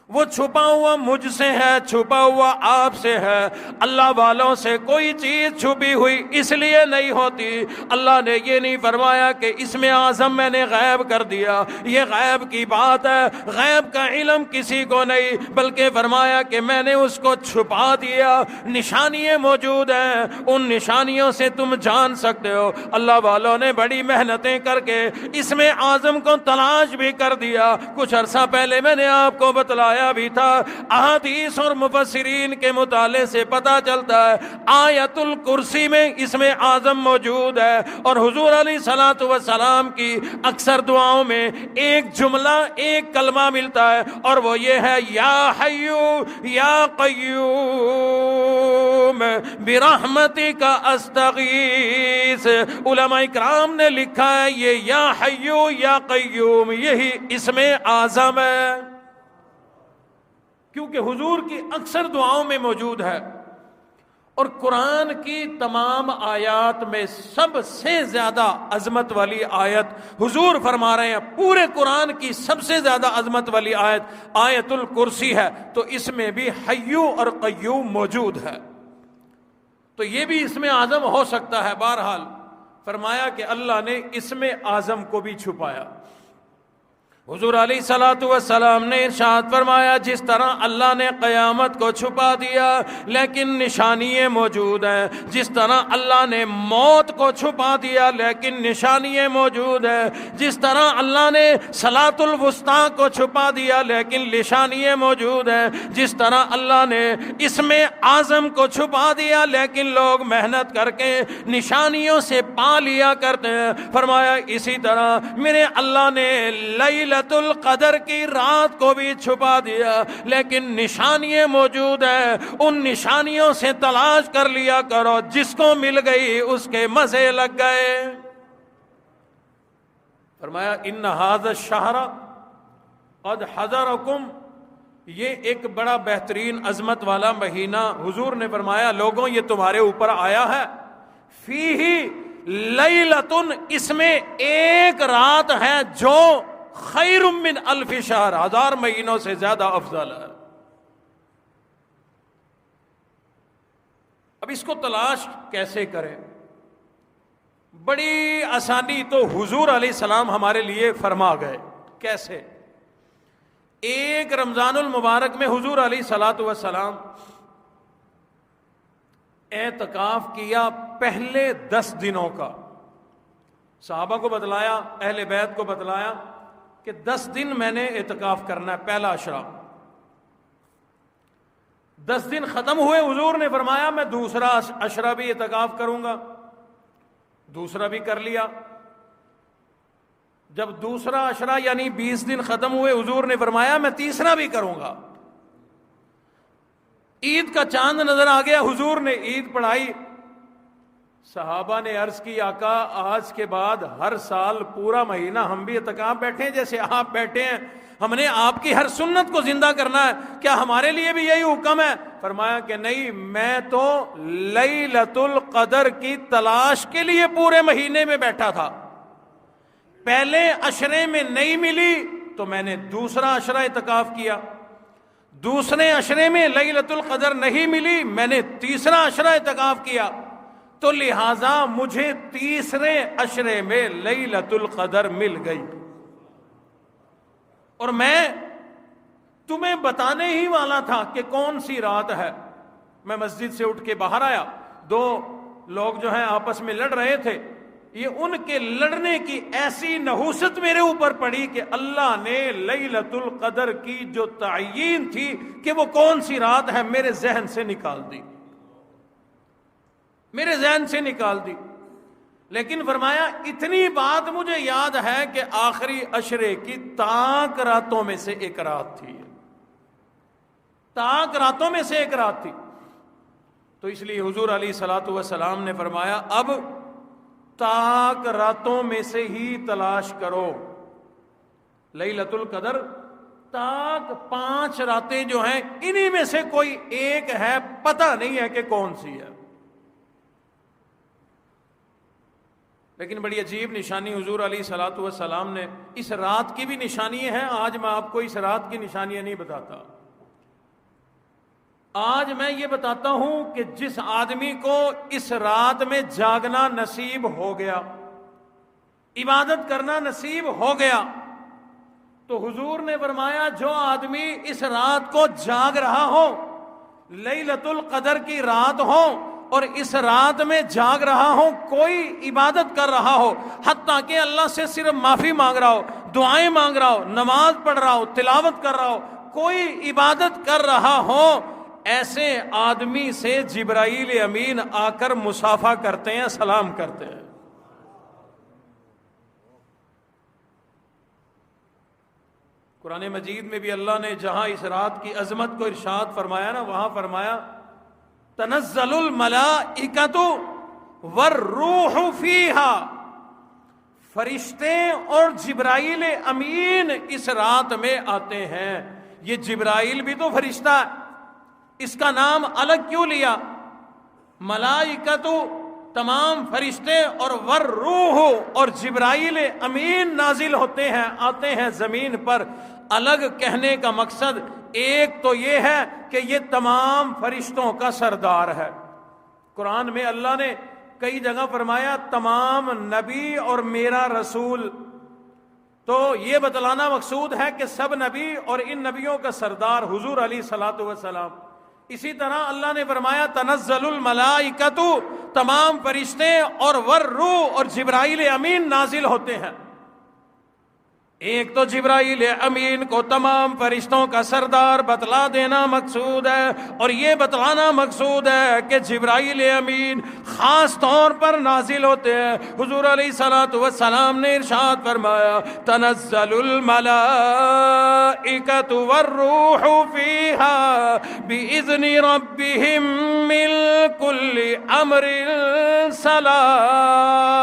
وہ چھپا ہوا مجھ سے ہے, چھپا ہوا آپ سے ہے. اللہ والوں سے کوئی چیز چھپی ہوئی اس لیے نہیں ہوتی. اللہ نے یہ نہیں فرمایا کہ اس میں اعظم میں نے غیب کر دیا, یہ غیب کی بات ہے, غیب کا علم کسی کو نہیں, بلکہ فرمایا کہ میں نے اس کو چھپا دیا. نشانیاں موجود ہیں, ان نشانیوں سے تم جان سکتے ہو. اللہ والوں نے بڑی محنتیں کر کے اس میں اعظم کو تلاش بھی کر دیا. کچھ عرصہ پہلے میں نے آپ کو بتلایا بھی تھا, احادیث اور مفسرین کے مطالعے سے پتہ چلتا ہے آیت الکرسی میں اسم اعظم موجود ہے. اور حضور علیہ الصلوۃ والسلام کی اکثر دعاؤں میں ایک جملہ ایک کلمہ ملتا ہے, اور وہ یہ ہے یا حیو یا قیوم برحمتک استغیث. علماء کرام نے لکھا ہے یہ یا حیو یا قیوم یہی اسم اعظم ہے, کیونکہ حضور کی اکثر دعاؤں میں موجود ہے. اور قرآن کی تمام آیات میں سب سے زیادہ عظمت والی آیت حضور فرما رہے ہیں, پورے قرآن کی سب سے زیادہ عظمت والی آیت آیت الکرسی ہے. تو اس میں بھی حیو اور قیوم موجود ہے, تو یہ بھی اس میں اعظم ہو سکتا ہے. بہرحال فرمایا کہ اللہ نے اس میں اعظم کو بھی چھپایا. حضور علیہ الصلوۃ والسلام نے ارشاد فرمایا جس طرح اللہ نے قیامت کو چھپا دیا لیکن نشانیاں موجود ہیں, جس طرح اللہ نے موت کو چھپا دیا لیکن نشانیاں موجود ہیں, جس طرح اللہ نے صلاۃ الوسطیٰ کو چھپا دیا لیکن نشانیاں موجود ہیں, جس طرح اللہ نے اسم اعظم کو چھپا دیا لیکن لوگ محنت کر کے نشانیوں سے پا لیا کرتے ہیں. فرمایا اسی طرح میرے اللہ نے لیلۃ القدر کی رات کو بھی چھپا دیا لیکن نشانیاں موجود ہیں, ان نشانیوں سے تلاش کر لیا کرو, جس کو مل گئی اس کے مزے لگ گئے. فرمایا ان ھذا الشہر قد حضرکم, یہ ایک بڑا بہترین عظمت والا مہینہ حضور نے فرمایا لوگوں یہ تمہارے اوپر آیا ہے. فیہ لیلۃ, اس میں ایک رات ہے جو خیر من الف شہر, 1000 مہینوں سے زیادہ افضل ہے. اب اس کو تلاش کیسے کریں؟ بڑی آسانی تو حضور علیہ السلام ہمارے لیے فرما گئے. کیسے؟ ایک رمضان المبارک میں حضور علیہ الصلوۃ والسلام اعتکاف کیا پہلے 10 دنوں کا. صحابہ کو بتلایا, اہل بیت کو بتلایا کہ 10 دن میں نے اعتکاف کرنا ہے, پہلا عشرہ. 10 دن ختم ہوئے, حضور نے فرمایا میں دوسرا عشرہ بھی اعتکاف کروں گا. دوسرا بھی کر لیا. جب دوسرا عشرہ یعنی 20 دن ختم ہوئے, حضور نے فرمایا میں تیسرا بھی کروں گا. عید کا چاند نظر آ گیا, حضور نے عید پڑھائی. صحابہ نے عرض کی آقا آج کے بعد ہر سال پورا مہینہ ہم بھی اعتکاف بیٹھے ہیں جیسے آپ بیٹھے ہیں, ہم نے آپ کی ہر سنت کو زندہ کرنا ہے, کیا ہمارے لیے بھی یہی حکم ہے؟ فرمایا کہ نہیں, میں تو لیلۃ القدر کی تلاش کے لیے پورے مہینے میں بیٹھا تھا. پہلے عشرے میں نہیں ملی تو میں نے دوسرا عشرہ اعتکاف کیا. دوسرے عشرے میں لیلۃ القدر نہیں ملی, میں نے تیسرا عشرہ اعتکاف کیا. تو لہٰذا مجھے تیسرے عشرے میں لیلۃ القدر مل گئی. اور میں تمہیں بتانے ہی والا تھا کہ کون سی رات ہے. میں مسجد سے اٹھ کے باہر آیا, 2 لوگ جو ہیں آپس میں لڑ رہے تھے. یہ ان کے لڑنے کی ایسی نحوست میرے اوپر پڑی کہ اللہ نے لیلۃ القدر کی جو تعیین تھی کہ وہ کون سی رات ہے میرے ذہن سے نکال دی, میرے ذہن سے نکال دی. لیکن فرمایا اتنی بات مجھے یاد ہے کہ آخری عشرے کی تاک راتوں میں سے ایک رات تھی، تاک راتوں میں سے ایک رات تھی۔ تو اس لیے حضور علیہ الصلوۃ والسلام نے فرمایا اب تاک راتوں میں سے ہی تلاش کرو لیلۃ القدر۔ تاک 5 راتیں جو ہیں انہی میں سے کوئی ایک ہے، پتہ نہیں ہے کہ کون سی ہے۔ لیکن بڑی عجیب نشانی حضور علیہ الصلوۃ والسلام نے، اس رات کی بھی نشانی ہے، آج میں آپ کو اس رات کی نشانیاں نہیں بتاتا، آج میں یہ بتاتا ہوں کہ جس آدمی کو اس رات میں جاگنا نصیب ہو گیا، عبادت کرنا نصیب ہو گیا، تو حضور نے فرمایا جو آدمی اس رات کو جاگ رہا ہو، لیلۃ القدر کی رات ہو اور اس رات میں جاگ رہا ہو، کوئی عبادت کر رہا ہو، حتیٰ کہ اللہ سے صرف معافی مانگ رہا ہو، دعائیں مانگ رہا ہو، نماز پڑھ رہا ہو، تلاوت کر رہا ہو، کوئی عبادت کر رہا ہو، ایسے آدمی سے جبرائیل امین آ کر مصافحہ کرتے ہیں، سلام کرتے ہیں۔ قرآن مجید میں بھی اللہ نے جہاں اس رات کی عظمت کو ارشاد فرمایا نا، وہاں فرمایا تنزل الملائکۃ والروح فیہا، فرشتے اور جبرائیل امین اس رات میں آتے ہیں۔ یہ جبرائیل بھی تو فرشتہ ہے، اس کا نام الگ کیوں لیا؟ ملائکۃ تمام فرشتے اور والروح اور جبرائیل امین نازل ہوتے ہیں، آتے ہیں زمین پر۔ الگ کہنے کا مقصد ایک تو یہ ہے کہ یہ تمام فرشتوں کا سردار ہے۔ قرآن میں اللہ نے کئی جگہ فرمایا تمام نبی اور میرا رسول، تو یہ بتلانا مقصود ہے کہ سب نبی اور ان نبیوں کا سردار حضور علیہ الصلوۃ والسلام۔ اسی طرح اللہ نے فرمایا تنزل الملائکۃ، تمام فرشتے اور والروح اور جبرائیل امین نازل ہوتے ہیں۔ ایک تو جبرائیل امین کو تمام فرشتوں کا سردار بتلا دینا مقصود ہے، اور یہ بتلانا مقصود ہے کہ جبرائیل امین خاص طور پر نازل ہوتے ہیں۔ حضور علیہ الصلوۃ والسلام نے ارشاد فرمایا تنزل الملائکۃ والروح فیہا بإذن ربہم من کل امر سلام۔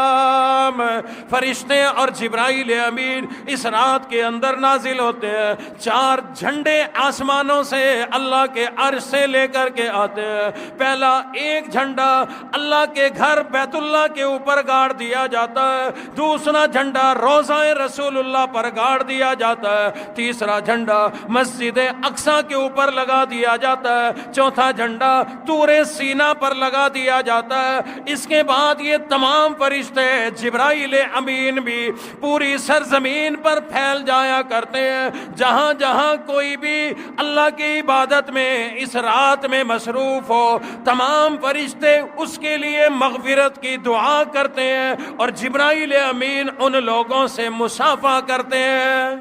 فرشتے اور جبرائیل امین اس رات کے اندر نازل ہوتے ہیں۔ 4 جھنڈے آسمانوں سے اللہ کے عرش سے لے کر کے آتے ہیں۔ پہلا ایک جھنڈا اللہ کے گھر بیت اللہ کے اوپر گاڑ دیا جاتا ہے، دوسرا جھنڈا روضہ رسول اللہ پر گاڑ دیا جاتا ہے، تیسرا جھنڈا مسجد اقصی کے اوپر لگا دیا جاتا ہے، چوتھا جھنڈا طور سینا پر لگا دیا جاتا ہے۔ اس کے بعد یہ تمام فرشتے جبرائیل امین بھی پوری سرزمین پر پھیل جایا کرتے ہیں۔ جہاں جہاں کوئی بھی اللہ کی عبادت میں اس رات میں مصروف ہو، تمام فرشتے اس کے لیے مغفرت کی دعا کرتے ہیں، اور جبرائیل امین ان لوگوں سے مصافحہ کرتے ہیں۔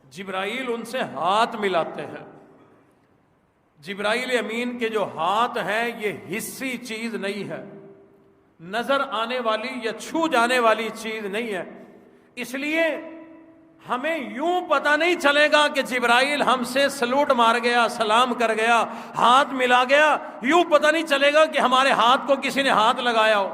جبرائیل ان سے ہاتھ ملاتے ہیں۔ جبرائیل امین کے جو ہاتھ ہیں یہ حسی چیز نہیں ہے، نظر آنے والی یا چھو جانے والی چیز نہیں ہے۔ اس لیے ہمیں یوں پتہ نہیں چلے گا کہ جبرائیل ہم سے سلوٹ مار گیا، سلام کر گیا، ہاتھ ملا گیا، یوں پتہ نہیں چلے گا کہ ہمارے ہاتھ کو کسی نے ہاتھ لگایا ہو،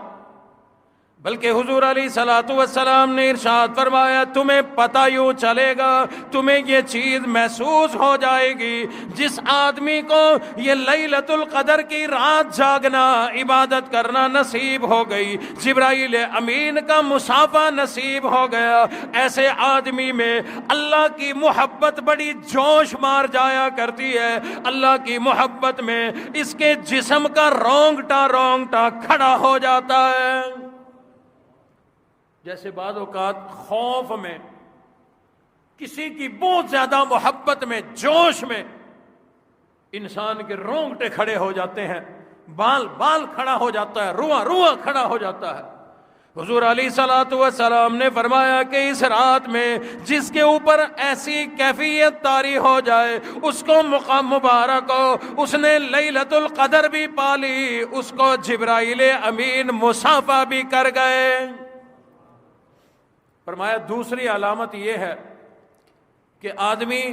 بلکہ حضور علیہ الصلوۃ والسلام نے ارشاد فرمایا تمہیں پتہ یوں چلے گا، تمہیں یہ چیز محسوس ہو جائے گی، جس آدمی کو یہ لیلۃ القدر کی رات جاگنا، عبادت کرنا نصیب ہو گئی، جبرائیل امین کا مصافحہ نصیب ہو گیا، ایسے آدمی میں اللہ کی محبت بڑی جوش مار جایا کرتی ہے۔ اللہ کی محبت میں اس کے جسم کا رونگٹا کھڑا ہو جاتا ہے۔ جیسے بعض اوقات خوف میں، کسی کی بہت زیادہ محبت میں، جوش میں انسان کے رونگٹے کھڑے ہو جاتے ہیں، بال کھڑا ہو جاتا ہے، رواں کھڑا ہو جاتا ہے۔ حضور علیہ الصلوۃ والسلام نے فرمایا کہ اس رات میں جس کے اوپر ایسی کیفیت طاری ہو جائے اس کو مقام مبارک ہو، اس نے لیلۃ القدر بھی پالی، اس کو جبرائیل امین مصافحہ بھی کر گئے۔ فرمایا دوسری علامت یہ ہے کہ آدمی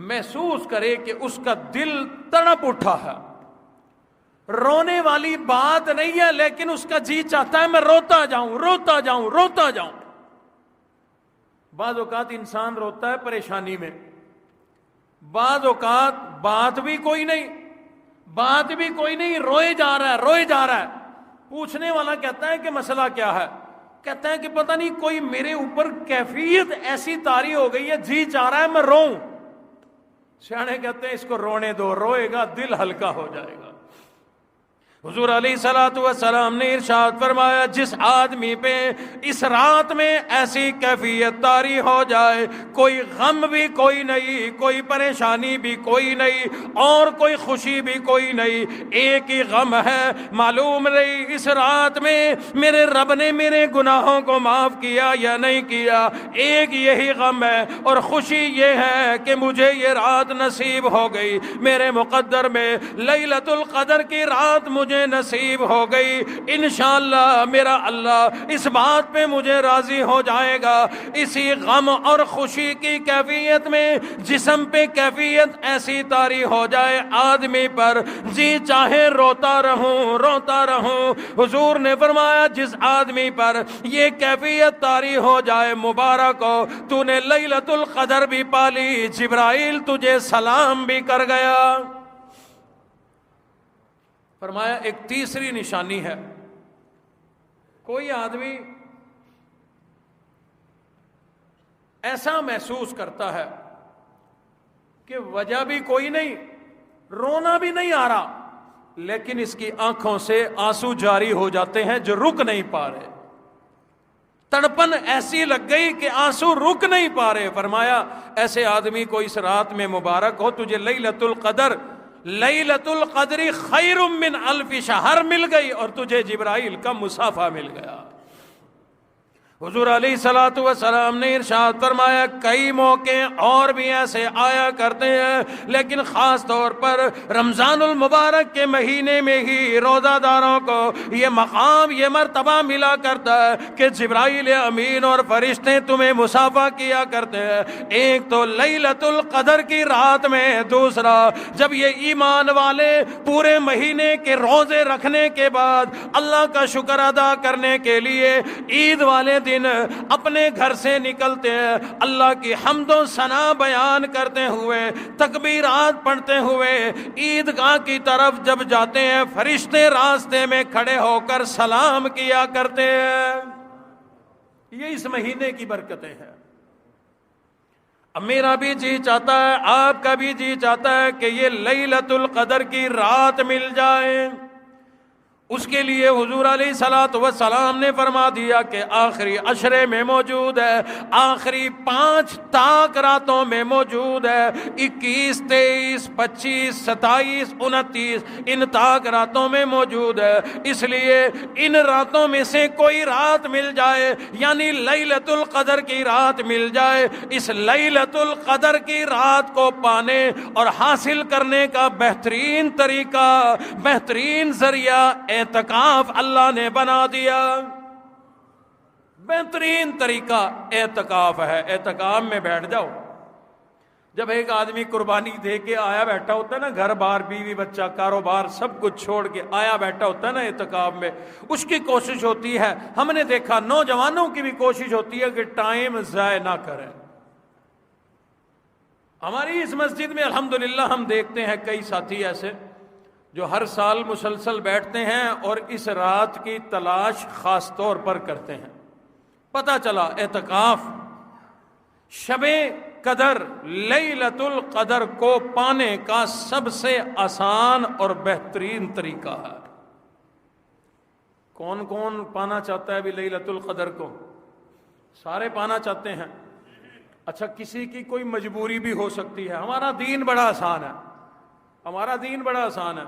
محسوس کرے کہ اس کا دل تڑپ اٹھا ہے، رونے والی بات نہیں ہے لیکن اس کا جی چاہتا ہے میں روتا جاؤں روتا جاؤں روتا جاؤں۔ بعض اوقات انسان روتا ہے پریشانی میں، بعض اوقات بات بھی کوئی نہیں روئے جا رہا ہے، پوچھنے والا کہتا ہے کہ مسئلہ کیا ہے؟ کہتا ہے کہ پتہ نہیں کوئی میرے اوپر کیفیت ایسی طاری ہو گئی ہے، جی چاہ رہا ہے میں روؤں۔ سیانے کہتے ہیں اس کو رونے دو، روئے گا دل ہلکا ہو جائے گا۔ حضور علیہ الصلوۃ والسلام نے ارشاد فرمایا جس آدمی پہ اس رات میں ایسی کیفیت طاری ہو جائے، کوئی غم بھی کوئی نہیں، کوئی پریشانی بھی کوئی نہیں اور کوئی خوشی بھی کوئی نہیں، ایک ہی غم ہے، معلوم نہیں اس رات میں میرے رب نے میرے گناہوں کو معاف کیا یا نہیں کیا، ایک یہی غم ہے اور خوشی یہ ہے کہ مجھے یہ رات نصیب ہو گئی، میرے مقدر میں لیلۃ القدر کی رات مجھے نصیب ہو گئی، انشاءاللہ میرا اللہ اس بات پہ مجھے راضی ہو جائے گا۔ اسی غم اور خوشی کی کیفیت میں جسم پہ کیفیت ایسی طاری ہو جائے آدمی پر جی چاہے روتا رہوں۔ حضور نے فرمایا جس آدمی پر یہ کیفیت طاری ہو جائے مبارک ہو، تو نے لیلۃ القدر بھی پالی، جبرائیل تجھے سلام بھی کر گیا۔ فرمایا ایک تیسری نشانی ہے، کوئی آدمی ایسا محسوس کرتا ہے کہ وجہ بھی کوئی نہیں، رونا بھی نہیں آ رہا، لیکن اس کی آنکھوں سے آنسو جاری ہو جاتے ہیں جو رک نہیں پا رہے، تڑپن ایسی لگ گئی کہ آنسو رک نہیں پا رہے۔ فرمایا ایسے آدمی کو اس رات میں مبارک ہو، تجھے لیلۃ القدر خیر من الف شہر مل گئی اور تجھے جبرائیل کا مصافحہ مل گیا۔ حضور علیہ الصلوۃ والسلام نے ارشاد فرمایا کئی موقع اور بھی ایسے آیا کرتے ہیں، لیکن خاص طور پر رمضان المبارک کے مہینے میں ہی روزہ داروں کو یہ مقام یہ مرتبہ ملا کرتا ہے کہ جبرائیل امین اور فرشتے تمہیں مصافحہ کیا کرتے ہیں، ایک تو لیلۃ القدر کی رات میں، دوسرا جب یہ ایمان والے پورے مہینے کے روزے رکھنے کے بعد اللہ کا شکر ادا کرنے کے لیے عید والے دن اپنے گھر سے نکلتے ہیں، اللہ کی حمد و ثنا بیان کرتے ہوئے، تکبیرات پڑھتے ہوئے عیدگاہ کی طرف جب جاتے ہیں، فرشتے راستے میں کھڑے ہو کر سلام کیا کرتے ہیں۔ یہ اس مہینے کی برکتیں ہیں۔ اب میرا بھی جی چاہتا ہے، آپ کا بھی جی چاہتا ہے کہ یہ لیلۃ القدر کی رات مل جائے۔ اس کے لیے حضور علیہ الصلوۃ والسلام نے فرما دیا کہ آخری عشرے میں موجود ہے، آخری 5 تاک راتوں میں موجود ہے، 21، 23، 25، 27، 29 ان تاک راتوں میں موجود ہے۔ اس لیے ان راتوں میں سے کوئی رات مل جائے، یعنی لیلۃ القدر کی رات مل جائے، اس لیلۃ القدر کی رات کو پانے اور حاصل کرنے کا بہترین طریقہ، بہترین ذریعہ اعتکاف اللہ نے بنا دیا۔ بہترین طریقہ اعتکاف ہے۔ اعتکاف میں بیٹھ جاؤ۔ جب ایک آدمی قربانی دے کے آیا بیٹھا ہوتا ہے نا، گھر بار بیوی بچہ کاروبار سب کچھ چھوڑ کے آیا بیٹھا ہوتا ہے نا اعتکاف میں، اس کی کوشش ہوتی ہے، ہم نے دیکھا نوجوانوں کی بھی کوشش ہوتی ہے کہ ٹائم ضائع نہ کریں۔ ہماری اس مسجد میں الحمدللہ ہم دیکھتے ہیں کئی ساتھی ایسے جو ہر سال مسلسل بیٹھتے ہیں اور اس رات کی تلاش خاص طور پر کرتے ہیں۔ پتہ چلا اعتکاف شب قدر لیلۃ القدر کو پانے کا سب سے آسان اور بہترین طریقہ ہے۔ کون کون پانا چاہتا ہے ابھی لیلۃ القدر کو؟ سارے پانا چاہتے ہیں۔ اچھا کسی کی کوئی مجبوری بھی ہو سکتی ہے۔ ہمارا دین بڑا آسان ہے، ہمارا دین بڑا آسان ہے۔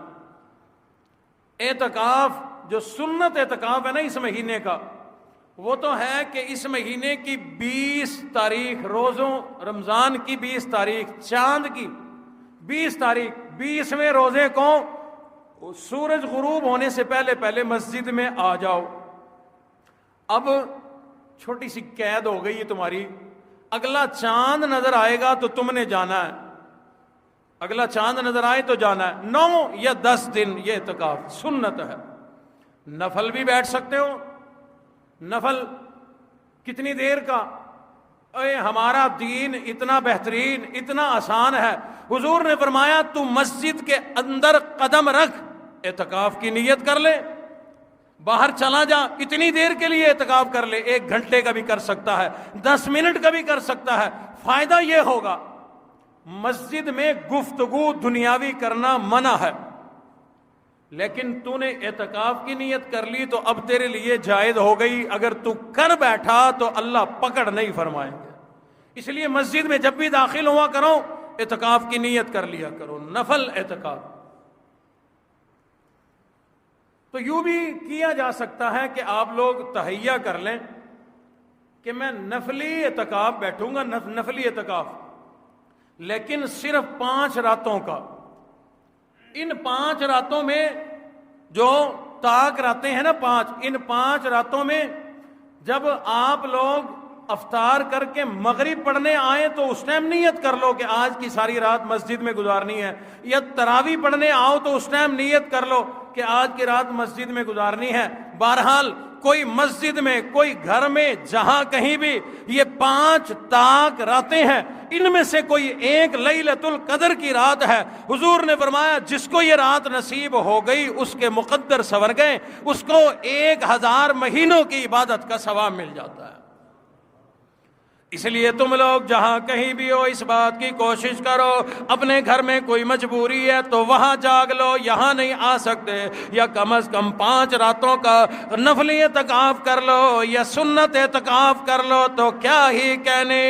اعتکاف جو سنت اعتکاف ہے نا اس مہینے کا، وہ تو ہے کہ اس مہینے کی 20 تاریخ، روزوں رمضان کی 20 تاریخ، چاند کی 20 تاریخ، 20ویں روزے کو سورج غروب ہونے سے پہلے پہلے مسجد میں آ جاؤ۔ اب چھوٹی سی قید ہو گئی ہے تمہاری، اگلا چاند نظر آئے گا تو تم نے جانا ہے، اگلا چاند نظر آئے تو جانا ہے۔ 9 یا 10 دن یہ اعتکاف سنت ہے، نفل بھی بیٹھ سکتے ہو۔ نفل کتنی دیر کا؟ اے ہمارا دین اتنا بہترین، اتنا آسان ہے، حضور نے فرمایا تو مسجد کے اندر قدم رکھ، اعتکاف کی نیت کر لے، باہر چلا جا، اتنی دیر کے لیے اعتکاف کر لے، 1 گھنٹے کا بھی کر سکتا ہے، 10 منٹ کا بھی کر سکتا ہے۔ فائدہ یہ ہوگا، مسجد میں گفتگو دنیاوی کرنا منع ہے، لیکن تو نے اعتکاف کی نیت کر لی تو اب تیرے لیے جائز ہو گئی، اگر تو کر بیٹھا تو اللہ پکڑ نہیں فرمائیں گے۔ اس لیے مسجد میں جب بھی داخل ہوا کرو اعتکاف کی نیت کر لیا کرو، نفل اعتکاف۔ تو یوں بھی کیا جا سکتا ہے کہ آپ لوگ تہیہ کر لیں کہ میں نفلی اعتکاف بیٹھوں گا، نفلی اعتکاف، لیکن صرف 5 راتوں کا۔ ان 5 راتوں میں جو طاق راتیں ہیں نا 5، ان 5 راتوں میں جب آپ لوگ افطار کر کے مغرب پڑھنے آئیں تو اس ٹائم نیت کر لو کہ آج کی ساری رات مسجد میں گزارنی ہے، یا تراویح پڑھنے آؤ تو اس ٹائم نیت کر لو کہ آج کی رات مسجد میں گزارنی ہے۔ بہرحال کوئی مسجد میں، کوئی گھر میں، جہاں کہیں بھی یہ 5 طاق راتیں ہیں، ان میں سے کوئی ایک لیلۃ القدر کی رات ہے، حضور نے فرمایا جس کو یہ رات نصیب ہو گئی اس کے مقدر سنور گئے، اس کو 1000 مہینوں کی عبادت کا ثواب مل جاتا ہے۔ اس لیے تم لوگ جہاں کہیں بھی ہو اس بات کی کوشش کرو، اپنے گھر میں کوئی مجبوری ہے تو وہاں جاگ لو، یہاں نہیں آ سکتے، یا کم از کم 5 راتوں کا نفلی اعتکاف کر لو یا سنت اعتکاف کر لو تو کیا ہی کہنے۔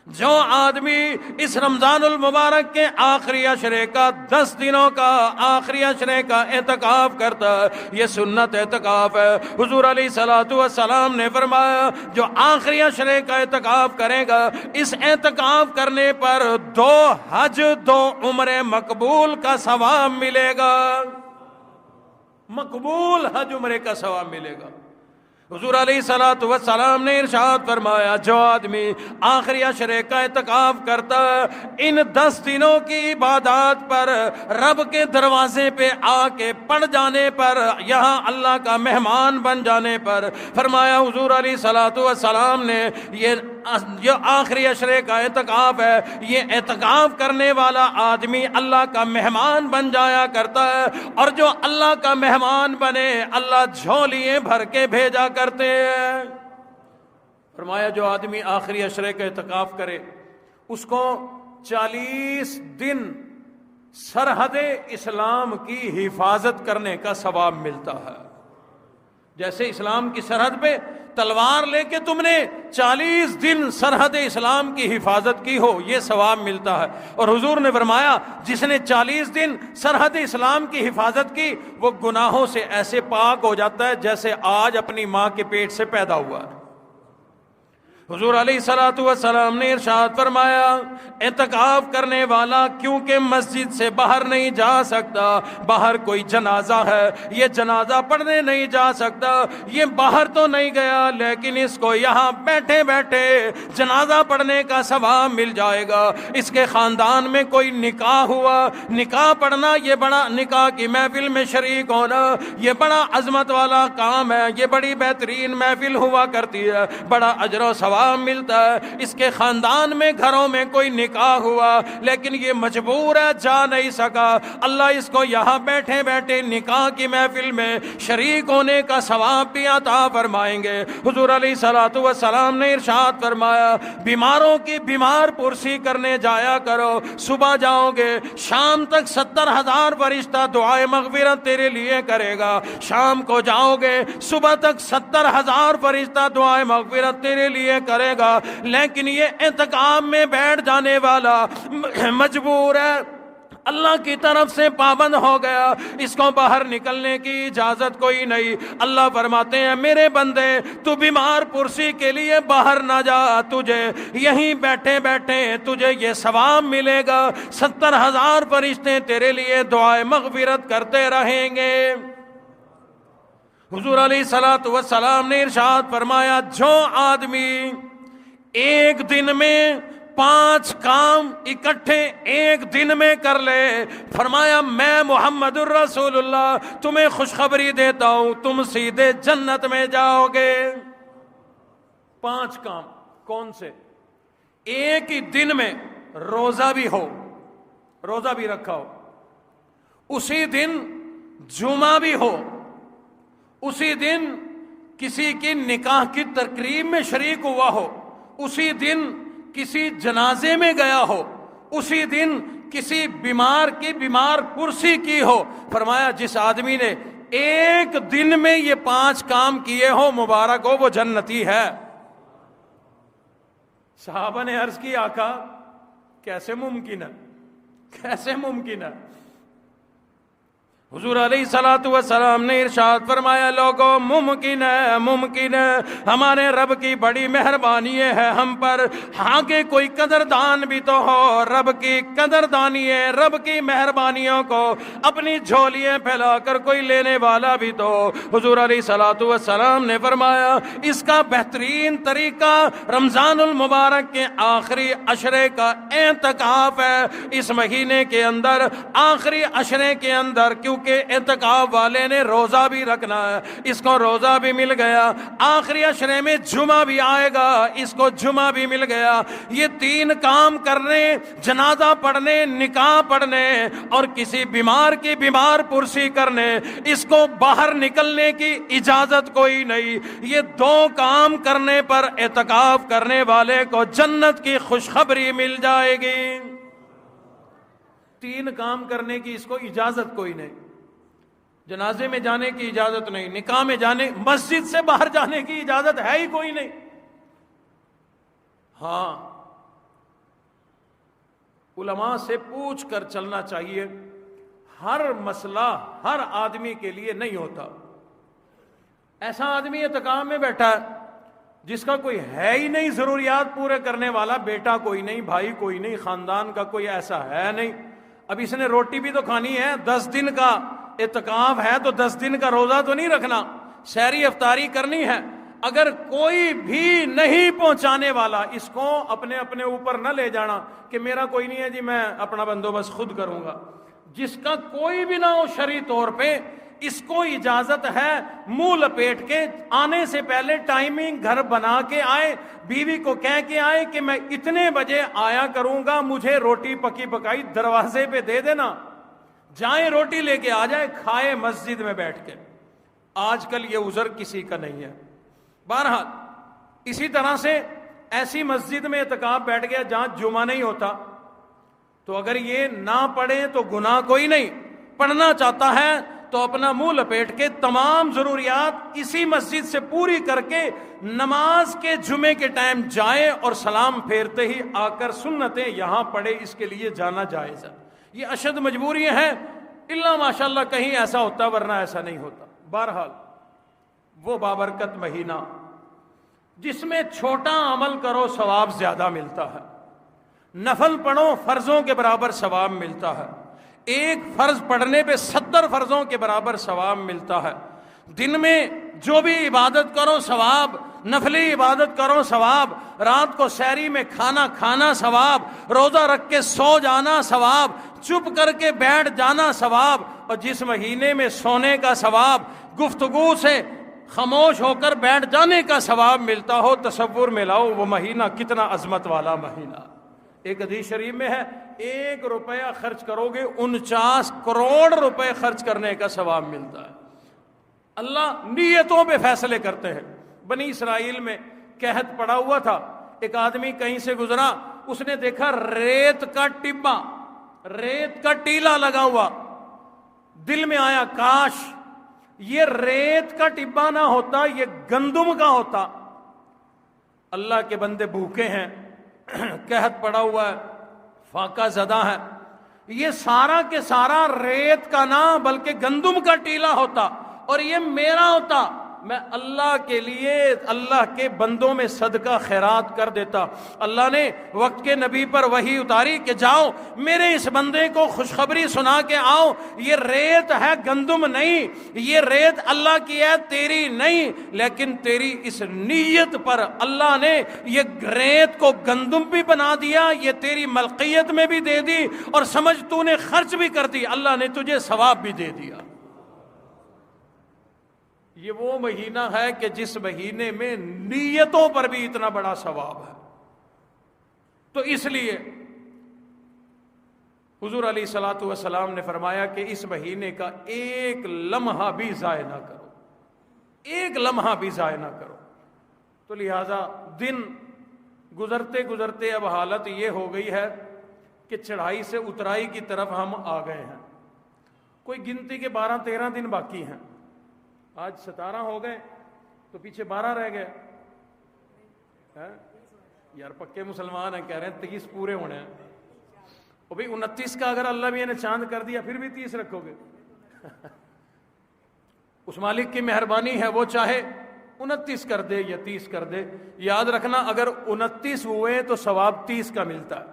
جو آدمی اس رمضان المبارک کے آخری عشرے کا 10 دنوں کا آخری عشرے کا اعتکاف کرتا ہے، یہ سنت اعتکاف ہے۔ حضور علیہ الصلوۃ والسلام نے فرمایا جو آخری عشرے کا اعتکاف کرے گا، اس اعتکاف کرنے پر 2 حج 2 عمرے مقبول کا ثواب ملے گا، مقبول حج عمرے کا ثواب ملے گا۔ حضور علیہ الصلوۃ والسلام نے ارشاد فرمایا جو آدمی آخری عشرے کا اعتکاف کرتا ہے، ان 10 دنوں کی عبادات پر رب کے دروازے پہ آ کے پڑ جانے پر، یہاں اللہ کا مہمان بن جانے پر، فرمایا حضور علیہ الصلوۃ والسلام نے یہ جو آخری عشرے کا اعتکاف ہے، یہ اعتکاف کرنے والا آدمی اللہ کا مہمان بن جایا کرتا ہے، اور جو اللہ کا مہمان بنے اللہ جھولیاں بھر کے بھیجا کرتے ہیں۔ فرمایا جو آدمی آخری عشرے کا اعتکاف کرے اس کو 40 دن سرحد اسلام کی حفاظت کرنے کا ثواب ملتا ہے۔ جیسے اسلام کی سرحد پہ تلوار لے کے تم نے 40 دن سرحد اسلام کی حفاظت کی ہو، یہ ثواب ملتا ہے۔ اور حضور نے فرمایا جس نے 40 دن سرحد اسلام کی حفاظت کی وہ گناہوں سے ایسے پاک ہو جاتا ہے جیسے آج اپنی ماں کے پیٹ سے پیدا ہوا ہے۔ حضور علیہ الصلوۃ والسلام نے ارشاد فرمایا اعتکاف کرنے والا کیونکہ مسجد سے باہر نہیں جا سکتا، باہر کوئی جنازہ ہے، یہ جنازہ پڑھنے نہیں جا سکتا، یہ باہر تو نہیں گیا لیکن اس کو یہاں بیٹھے بیٹھے جنازہ پڑھنے کا ثواب مل جائے گا۔ اس کے خاندان میں کوئی نکاح ہوا، نکاح پڑھنا، یہ بڑا نکاح کی محفل میں شریک ہونا یہ بڑا عظمت والا کام ہے، یہ بڑی بہترین محفل ہوا کرتی ہے، بڑا اجر و ثواب ملتا ہے۔ اس کے خاندان میں گھروں میں کوئی نکاح ہوا لیکن یہ مجبور ہے، جا نہیں سکا، اللہ اس کو یہاں بیٹھے بیٹھے نکاح کی محفل میں شریک ہونے کا ثواب بھی عطا فرمائیں گے۔ حضور علیہ الصلوۃ والسلام نے ارشاد فرمایا بیماروں کی بیمار پرسی کرنے جایا کرو، صبح جاؤ گے شام تک 70,000 فرشتہ دعائے مغفرت تیرے لیے کرے گا، شام کو جاؤ گے صبح تک 70,000 فرشتہ دعائے مغفرت تیرے لیے کرے گا۔ لیکن یہ اعتکاف میں بیٹھ جانے والا مجبور ہے، اللہ کی طرف سے پابند ہو گیا، اس کو باہر نکلنے کی اجازت کوئی نہیں۔ اللہ فرماتے ہیں میرے بندے تو بیمار پرسی کے لیے باہر نہ جا، تجھے یہیں بیٹھے بیٹھے تجھے یہ ثواب ملے گا، 70,000 فرشتے تیرے لیے دعائے مغفرت کرتے رہیں گے۔ حضور علیہ الصلوۃ والسلام نے ارشاد فرمایا جو آدمی ایک دن میں 5 کام اکٹھے ایک دن میں کر لے، فرمایا میں محمد الرسول اللہ تمہیں خوشخبری دیتا ہوں تم سیدھے جنت میں جاؤ گے۔ 5 کام کون سے؟ ایک ہی دن میں روزہ بھی ہو، روزہ بھی رکھا ہو، اسی دن جمعہ بھی ہو، اسی دن کسی کی نکاح کی تقریب میں شریک ہوا ہو، اسی دن کسی جنازے میں گیا ہو، اسی دن کسی بیمار کی بیمار پرسی کی ہو، فرمایا جس آدمی نے ایک دن میں یہ 5 کام کیے ہو مبارک ہو، وہ جنتی ہے۔ صحابہ نے عرض کی آقا کیسے ممکن ہے، کیسے ممکن ہے؟ حضور علیہ الصلوۃ والسلام نے ارشاد فرمایا لوگوں ممکن ہے، ممکن ہے، ہمارے رب کی بڑی مہربانی ہے ہم پر، ہاں کہ کوئی قدردان بھی تو ہو، رب کی قدردانی ہے، رب کی مہربانیوں کو اپنی جھولیاں پھیلا کر کوئی لینے والا بھی تو ہو۔ حضور علیہ الصلوۃ والسلام نے فرمایا اس کا بہترین طریقہ رمضان المبارک کے آخری عشرے کا اعتکاف ہے۔ اس مہینے کے اندر آخری عشرے کے اندر کیوں کہ اعتکاف والے نے روزہ بھی رکھنا ہے، اس کو روزہ بھی مل گیا، آخری عشرے میں جمعہ بھی آئے گا، اس کو جمعہ بھی مل گیا۔ یہ 3 کام کرنے، جنازہ پڑھنے، نکاح پڑھنے اور کسی بیمار کی بیمار پرسی کرنے، اس کو باہر نکلنے کی اجازت کوئی نہیں۔ یہ 2 کام کرنے پر اعتکاف کرنے والے کو جنت کی خوشخبری مل جائے گی۔ 3 کام کرنے کی اس کو اجازت کوئی نہیں، جنازے میں جانے کی اجازت نہیں، نکاح میں جانے، مسجد سے باہر جانے کی اجازت ہے ہی کوئی نہیں۔ ہاں علماء سے پوچھ کر چلنا چاہیے، ہر مسئلہ ہر آدمی کے لیے نہیں ہوتا۔ ایسا آدمی اعتکاف میں بیٹھا ہے جس کا کوئی ہے ہی نہیں ضروریات پورے کرنے والا، بیٹا کوئی نہیں، بھائی کوئی نہیں، خاندان کا کوئی ایسا ہے نہیں، اب اس نے روٹی بھی تو کھانی ہے، 10 دن کا اعتکاف ہے تو 10 دن کا روزہ تو نہیں رکھنا، سحری افطاری کرنی ہے۔ اگر کوئی بھی نہیں پہنچانے والا، اس کو اپنے اپنے اوپر نہ لے جانا کہ میرا کوئی نہیں ہے جی میں اپنا بندوبست خود کروں گا، جس کا کوئی بھی نہ ہو شرعی طور پہ، اس کو اجازت ہے منہ لپیٹ کے آنے سے پہلے ٹائمنگ گھر بنا کے آئے، بیوی کو کہہ کے آئے کہ میں اتنے بجے آیا کروں گا، مجھے روٹی پکی پکائی دروازے پہ دے دینا، جائیں روٹی لے کے آ جائے، کھائے مسجد میں بیٹھ کے۔ آج کل یہ عذر کسی کا نہیں ہے۔ بہرحال اسی طرح سے ایسی مسجد میں اعتکاف بیٹھ گیا جہاں جمعہ نہیں ہوتا، تو اگر یہ نہ پڑھے تو گناہ کوئی نہیں، پڑھنا چاہتا ہے تو اپنا منہ لپیٹ کے تمام ضروریات اسی مسجد سے پوری کر کے نماز کے جمعے کے ٹائم جائے اور سلام پھیرتے ہی آ کر سنتیں یہاں پڑھے، اس کے لیے جانا جائز ہے۔ یہ اشد مجبوریاں ہیں، اللہ ماشاءاللہ کہیں ایسا ہوتا ورنہ ایسا نہیں ہوتا۔ بہرحال وہ بابرکت مہینہ جس میں چھوٹا عمل کرو ثواب زیادہ ملتا ہے، نفل پڑھو فرضوں کے برابر ثواب ملتا ہے، ایک فرض پڑھنے پہ 70 فرضوں کے برابر ثواب ملتا ہے، دن میں جو بھی عبادت کرو ثواب، نفلی عبادت کرو ثواب، رات کو سحری میں کھانا کھانا ثواب، روزہ رکھ کے سو جانا ثواب، چپ کر کے بیٹھ جانا ثواب، اور جس مہینے میں سونے کا ثواب، گفتگو سے خاموش ہو کر بیٹھ جانے کا ثواب ملتا ہو، تصور میں لاؤ وہ مہینہ کتنا عظمت والا مہینہ۔ ایک حدیث شریف میں ہے 1 روپیہ خرچ کرو گے 49 کروڑ روپے خرچ کرنے کا ثواب ملتا ہے۔ اللہ نیتوں پہ فیصلے کرتے ہیں۔ بنی اسرائیل میں قحط پڑا ہوا تھا، ایک آدمی کہیں سے گزرا، اس نے دیکھا ریت کا ٹبا، ریت کا ٹیلا لگا ہوا، دل میں آیا کاش یہ ریت کا ٹبا نہ ہوتا، یہ گندم کا ہوتا۔ اللہ کے بندے بھوکے ہیں، قحط پڑا ہوا ہے، فاقہ زدہ ہے، یہ سارا کے سارا ریت کا نہ بلکہ گندم کا ٹیلا ہوتا اور یہ میرا ہوتا، میں اللہ کے لیے اللہ کے بندوں میں صدقہ خیرات کر دیتا۔ اللہ نے وقت کے نبی پر وحی اتاری کہ جاؤ میرے اس بندے کو خوشخبری سنا کے آؤ، یہ ریت ہے گندم نہیں، یہ ریت اللہ کی ہے تیری نہیں، لیکن تیری اس نیت پر اللہ نے یہ ریت کو گندم بھی بنا دیا، یہ تیری ملکیت میں بھی دے دی، اور سمجھ تو نے خرچ بھی کر دی، اللہ نے تجھے ثواب بھی دے دیا۔ یہ وہ مہینہ ہے کہ جس مہینے میں نیتوں پر بھی اتنا بڑا ثواب ہے۔ تو اس لیے حضور علیہ الصلوۃ والسلام نے فرمایا کہ اس مہینے کا ایک لمحہ بھی ضائع نہ کرو، ایک لمحہ بھی ضائع نہ کرو۔ تو لہذا دن گزرتے گزرتے اب حالت یہ ہو گئی ہے کہ چڑھائی سے اترائی کی طرف ہم آ گئے ہیں۔ کوئی گنتی کے 12-13 دن باقی ہیں، آج 17 ہو گئے تو پیچھے 12 رہ گئے۔ یار پکے مسلمان ہیں، کہہ رہے ہیں 30 پورے ہونے ہیں۔ اور بھئی 29 کا اگر اللہ بھی نے چاند کر دیا پھر بھی 30 رکھو گے؟ اس مالک کی مہربانی ہے، وہ چاہے 29 کر دے یا 30 کر دے۔ یاد رکھنا اگر 29 ہوئے تو ثواب 30 کا ملتا ہے،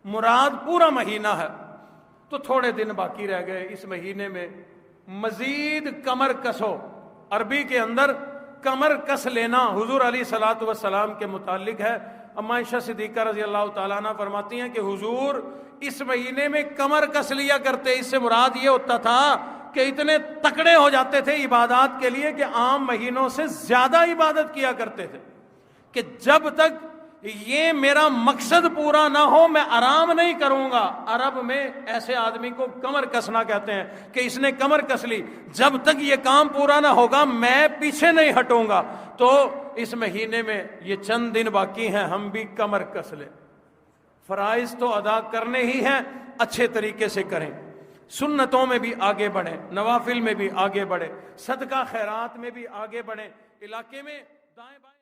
مراد پورا مہینہ ہے۔ تو تھوڑے دن باقی رہ گئے اس مہینے میں، مزید کمر کسو۔ عربی کے اندر کمر کس لینا حضور علیہ الصلوۃ والسلام کے متعلق ہے۔ اما عائشہ صدیقہ رضی اللہ تعالیٰ عنہ فرماتی ہیں کہ حضور اس مہینے میں کمر کس لیا کرتے، اس سے مراد یہ ہوتا تھا کہ اتنے تکڑے ہو جاتے تھے عبادات کے لیے کہ عام مہینوں سے زیادہ عبادت کیا کرتے تھے، کہ جب تک یہ میرا مقصد پورا نہ ہو میں آرام نہیں کروں گا۔ عرب میں ایسے آدمی کو کمر کسنا کہتے ہیں کہ اس نے کمر کس لی، جب تک یہ کام پورا نہ ہوگا میں پیچھے نہیں ہٹوں گا۔ تو اس مہینے میں یہ چند دن باقی ہیں، ہم بھی کمر کس لیں۔ فرائض تو ادا کرنے ہی ہیں، اچھے طریقے سے کریں، سنتوں میں بھی آگے بڑھیں، نوافل میں بھی آگے بڑھیں، صدقہ خیرات میں بھی آگے بڑھیں، علاقے میں دائیں بائیں